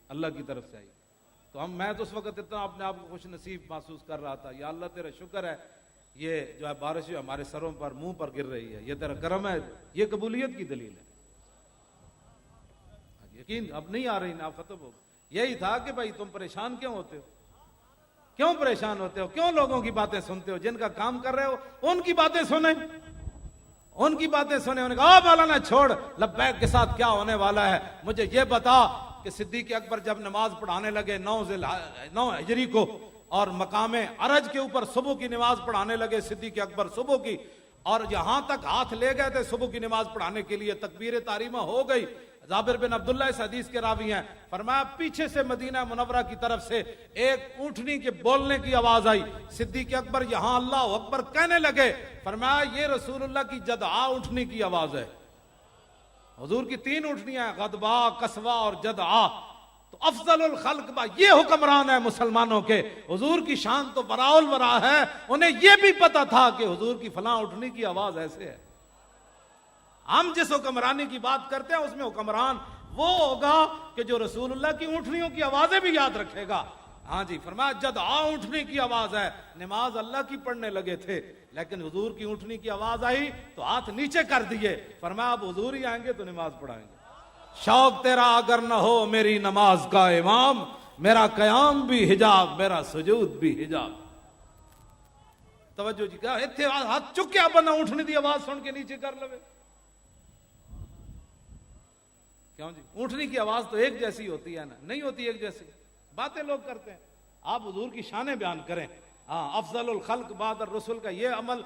اللہ کی طرف سے آئی۔ تو میں تو اس وقت اتنا اپنے آپ کو خوش نصیب محسوس کر رہا تھا، یا اللہ تیرا شکر ہے، یہ جو ہے بارش جو ہمارے سروں پر منہ پر گر رہی ہے، یہ تیرا کرم ہے، یہ قبولیت کی دلیل ہے۔ یقین اب نہیں آ رہی نا، اب ختم ہو گئی۔ یہی تھا کہ بھائی تم پریشان کیوں ہوتے ہو، کیوں پریشان ہوتے ہو، کیوں لوگوں کی باتیں سنتے ہو، جن کا کام کر رہے ہو ان کی باتیں سنیں، ان کی باتیں سنیں۔ انہوں نے کہا مولانا چھوڑ، لبیک کے ساتھ کیا ہونے والا ہے، مجھے یہ بتا کہ صدیق اکبر جب نماز پڑھانے لگے 9 ہجری کو اور مقام عرج کے اوپر صبح کی نماز پڑھانے لگے صدیق اکبر صبح کی، اور یہاں تک ہاتھ لے گئے تھے صبح کی نماز پڑھانے کے لیے، تکبیر تحریمہ ہو گئی۔ جابر بن عبداللہ اس حدیث کے راوی ہیں، فرمایا پیچھے سے مدینہ منورہ کی طرف سے ایک اونٹنی کے بولنے کی آواز آئی، صدیق اکبر یہاں اللہ اکبر کہنے لگے، فرمایا یہ رسول اللہ کی جدعا اونٹنی کی آواز ہے۔ حضور کی 3 اونٹنیاں ہیں، غدبا، قصوا اور جدعا، تو افضل الخلق با یہ حکمران ہے مسلمانوں کے، حضور کی شان تو براء الورا ہے، انہیں یہ بھی پتا تھا کہ حضور کی فلاں اونٹنی کی آواز ایسے ہے۔ ہم جس حکمرانی کی بات کرتے ہیں اس میں حکمران وہ ہوگا کہ جو رسول اللہ کی اونٹنیوں کی آوازیں بھی یاد رکھے گا۔ ہاں جی، فرمایا جدعا اونٹنی کی آواز ہے، نماز اللہ کی پڑھنے لگے تھے لیکن حضور کی اونٹنی کی آواز آئی تو ہاتھ نیچے کر دیے، فرمایا اب حضور ہی آئیں گے تو نماز پڑھائیں گے۔ شوق تیرا اگر نہ ہو میری نماز کا امام، میرا قیام بھی حجاب، میرا سجود بھی حجاب۔ توجہ جی، کیا اتھے ہاتھ چکیا بندہ اونٹنی دی آواز سن کے نیچے کر لوے، کیوں جی؟ اونٹنی کی آواز تو ایک جیسی ہوتی ہے نا، نہیں ہوتی ایک جیسی، باتیں لوگ کرتے ہیں، آپ حضور کی شانیں بیان کریں۔ ہاں، افضل الخلق بعد الرسل کا یہ عمل،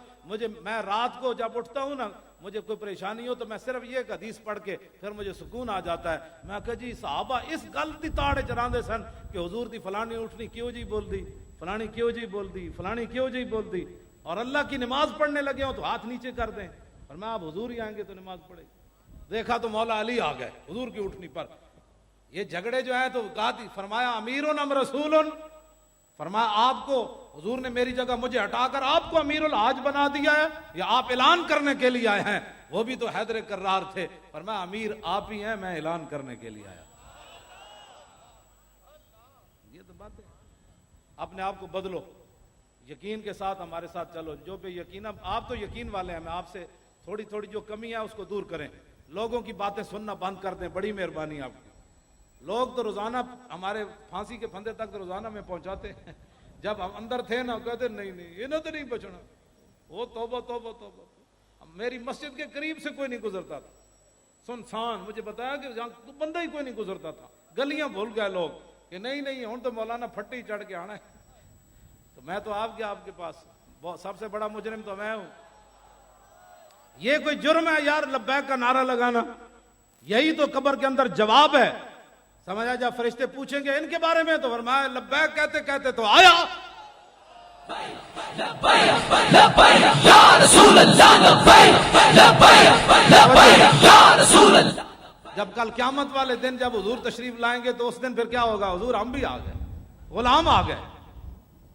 میں رات کو جب اٹھتا ہوں نا، مجھے کوئی پریشانی ہو تو میں صرف یہ ایک حدیث پڑھ کے پھر مجھے سکون آ جاتا ہے۔ میں کہا جی صحابہ اس غلطی تاڑے چراندے سن کہ حضور دی فلانی اونٹنی کیوں جی بول دی، فلانی کیوں جی بول دی، فلانی کیوں جی بول دی، اور اللہ کی نماز پڑھنے لگے ہوں تو ہاتھ نیچے کر دیں، اور میں آپ حضور ہی آئیں گے تو نماز پڑھے گی۔ دیکھا تو مولا علی آ گئے حضور کی اونٹنی پر، یہ جھگڑے جو ہیں تو فرمایا امیرن ام رسولن، فرمایا آپ کو حضور نے میری جگہ مجھے ہٹا کر آپ کو امیر الحاج بنا دیا ہے یا آپ اعلان کرنے کے لیے آئے ہیں؟ وہ بھی تو حیدر کرار تھے، فرمایا امیر آپ ہی ہیں، میں اعلان کرنے کے لیے آیا۔ یہ تو بات ہے، اپنے آپ کو بدلو، یقین کے ساتھ ہمارے ساتھ چلو، جو بے یقین، آپ تو یقین والے ہیں، میں آپ سے تھوڑی تھوڑی جو کمی ہے اس کو دور کریں، لوگوں کی باتیں سننا بند کر دیں، بڑی مہربانی آپ کی۔ لوگ تو روزانہ ہمارے پھانسی کے پھندے تک روزانہ میں پہنچاتے ہیں، جب ہم اندر تھے نا کہتے نہیں انہیں تو نہیں بچنا، وہ توبہ توبہ توبہ، میری مسجد کے قریب سے کوئی نہیں گزرتا تھا، سنسان، مجھے بتایا کہ جہاں بندہ ہی کوئی نہیں گزرتا تھا، گلیاں بھول گئے لوگ کہ نہیں ہوں تو مولانا پھٹی چڑھ کے آنا ہے، تو میں تو آپ کے پاس سب سے بڑا مجرم تو میں ہوں۔ یہ کوئی جرم ہے یار لبیک کا نعرہ لگانا؟ یہی تو قبر کے اندر جواب ہے، سمجھا؟ جب فرشتے پوچھیں گے ان کے بارے میں تو فرمایا لبیک کہتے کہتے تو آیا، لبیک یا رسول اللہ لبیک لبیک لبیک یا رسول اللہ. جب کل قیامت والے دن جب حضور تشریف لائیں گے تو اس دن پھر کیا ہوگا؟ حضور ہم بھی آ گئے، غلام آ گئے،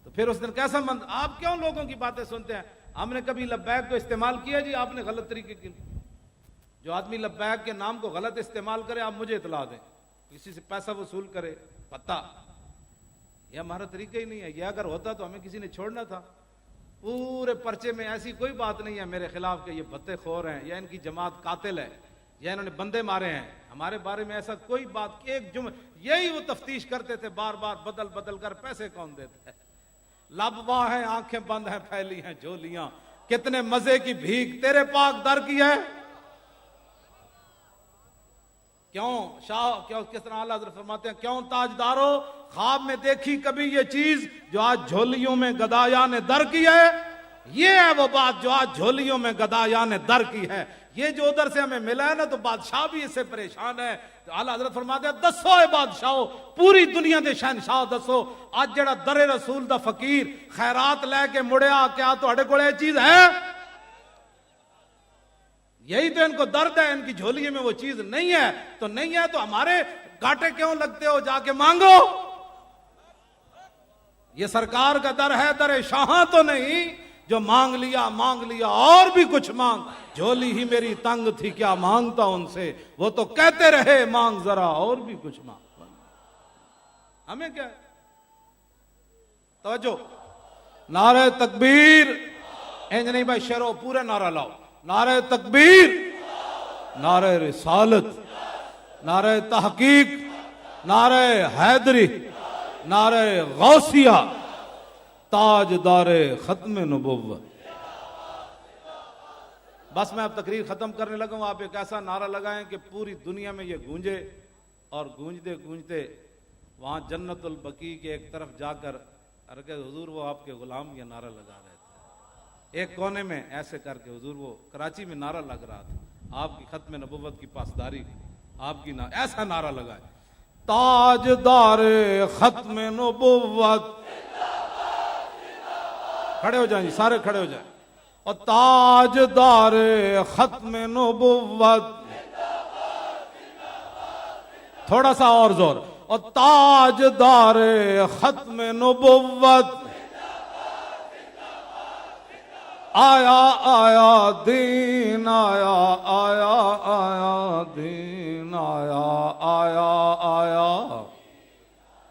تو پھر اس دن کیسا آپ کیوں لوگوں کی باتیں سنتے ہیں؟ ہم نے کبھی لبیک کو استعمال کیا جی؟ آپ نے غلط طریقے کے، جو آدمی لبیک کے نام کو غلط استعمال کرے آپ مجھے اطلاع دیں، کسی سے پیسہ وصول کرے، پتہ، یہ ہمارا طریقہ ہی نہیں ہے. یہ اگر ہوتا تو ہمیں کسی نے چھوڑنا تھا. پورے پرچے میں ایسی کوئی بات نہیں ہے میرے خلاف کہ یہ بھتے خور ہیں یا ان کی جماعت قاتل ہے یا انہوں نے بندے مارے ہیں. ہمارے بارے میں ایسا کوئی بات، ایک یہی وہ تفتیش کرتے تھے بار بار بدل بدل کر، پیسے کون دیتا ہے؟ لب واہ ہیں، آنکھیں بند ہیں، پھیلی ہیں جھولیاں، کتنے مزے کی بھیک تیرے پاک در کی ہے. کیوں شاہ، کیوں کس طرح اعلیٰ حضرت فرماتے ہیں، کیوں تاجدارو خواب میں دیکھی کبھی یہ چیز جو آج جھولیوں میں گدایان در کی ہے؟ یہ ہے وہ بات جو آج جھولیوں میں گدایان در کی ہے. یہ جو ادھر سے ہمیں ملا ہے نا تو بادشاہ بھی اس سے پریشان ہے. اعلیٰ حضرت فرماتے ہیں دسو اے بادشاہو، پوری دنیا دے شہنشاہ دسو، آج جڑا در رسول دا فقیر خیرات لے کے مڑیا، کیا تہاڈے کول یہ چیز ہے؟ یہی تو ان کو درد ہے، ان کی جھولی میں وہ چیز نہیں ہے. تو نہیں ہے تو ہمارے گاٹے کیوں لگتے ہو؟ جا کے مانگو. یہ سرکار کا در ہے، در شاہاں تو نہیں جو مانگ لیا اور بھی کچھ مانگ. جھولی ہی میری تنگ تھی، کیا مانگتا ان سے، وہ تو کہتے رہے مانگ ذرا اور بھی کچھ مانگ. ہمیں کیا ہے؟ توجہ، نعرہ تکبیر. انج نہیں بھائی، شیرو پورے نعرہ لاؤ. نعرہ تکبیر، نعرہ رسالت، نعرہ تحقیق، نعرہ حیدری، نعرہ غوثیہ، تاجدار ختم نبوت. بس میں اب تقریر ختم کرنے لگا ہوں. آپ ایک ایسا نعرہ لگائیں کہ پوری دنیا میں یہ گونجے، اور گونجتے گونجتے وہاں جنت البقیع کے ایک طرف جا کر ارے حضور وہ آپ کے غلام یہ نعرہ لگا رہے تھے. ایک کونے میں ایسے کر کے حضور وہ کراچی میں نعرہ لگ رہا تھا، آپ کی ختم نبوت کی پاسداری، آپ کی ایسا نعرہ لگائے، تاجدار ختم نبوت. کھڑے ہو جائیں جی، سارے کھڑے ہو جائیں. اور تاجدار ختم نبوت، تھوڑا سا اور زور. اور تاجدار ختم نبوت، آیا آیا دین آیا، آیا آیا دین آیا، آیا آیا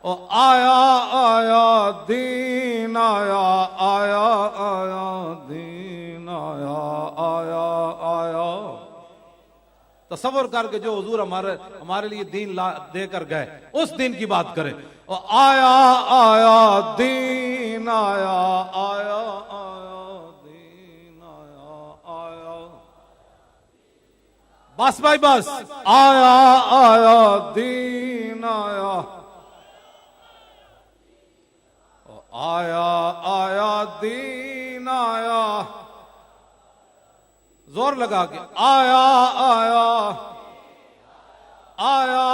او آیا آیا دین آیا، آیا آیا دین آیا، آیا آیا. تصور کر کے جو حضور ہمارے لیے دین دے کر گئے، اس دین کی بات کریں. او آیا آیا دین آیا، آیا آیا دین آیا، آیا. بس بھائی بس، آیا آیا دین آیا، آیا آیا دین آیا. زور لگا کے آیا آیا، آیا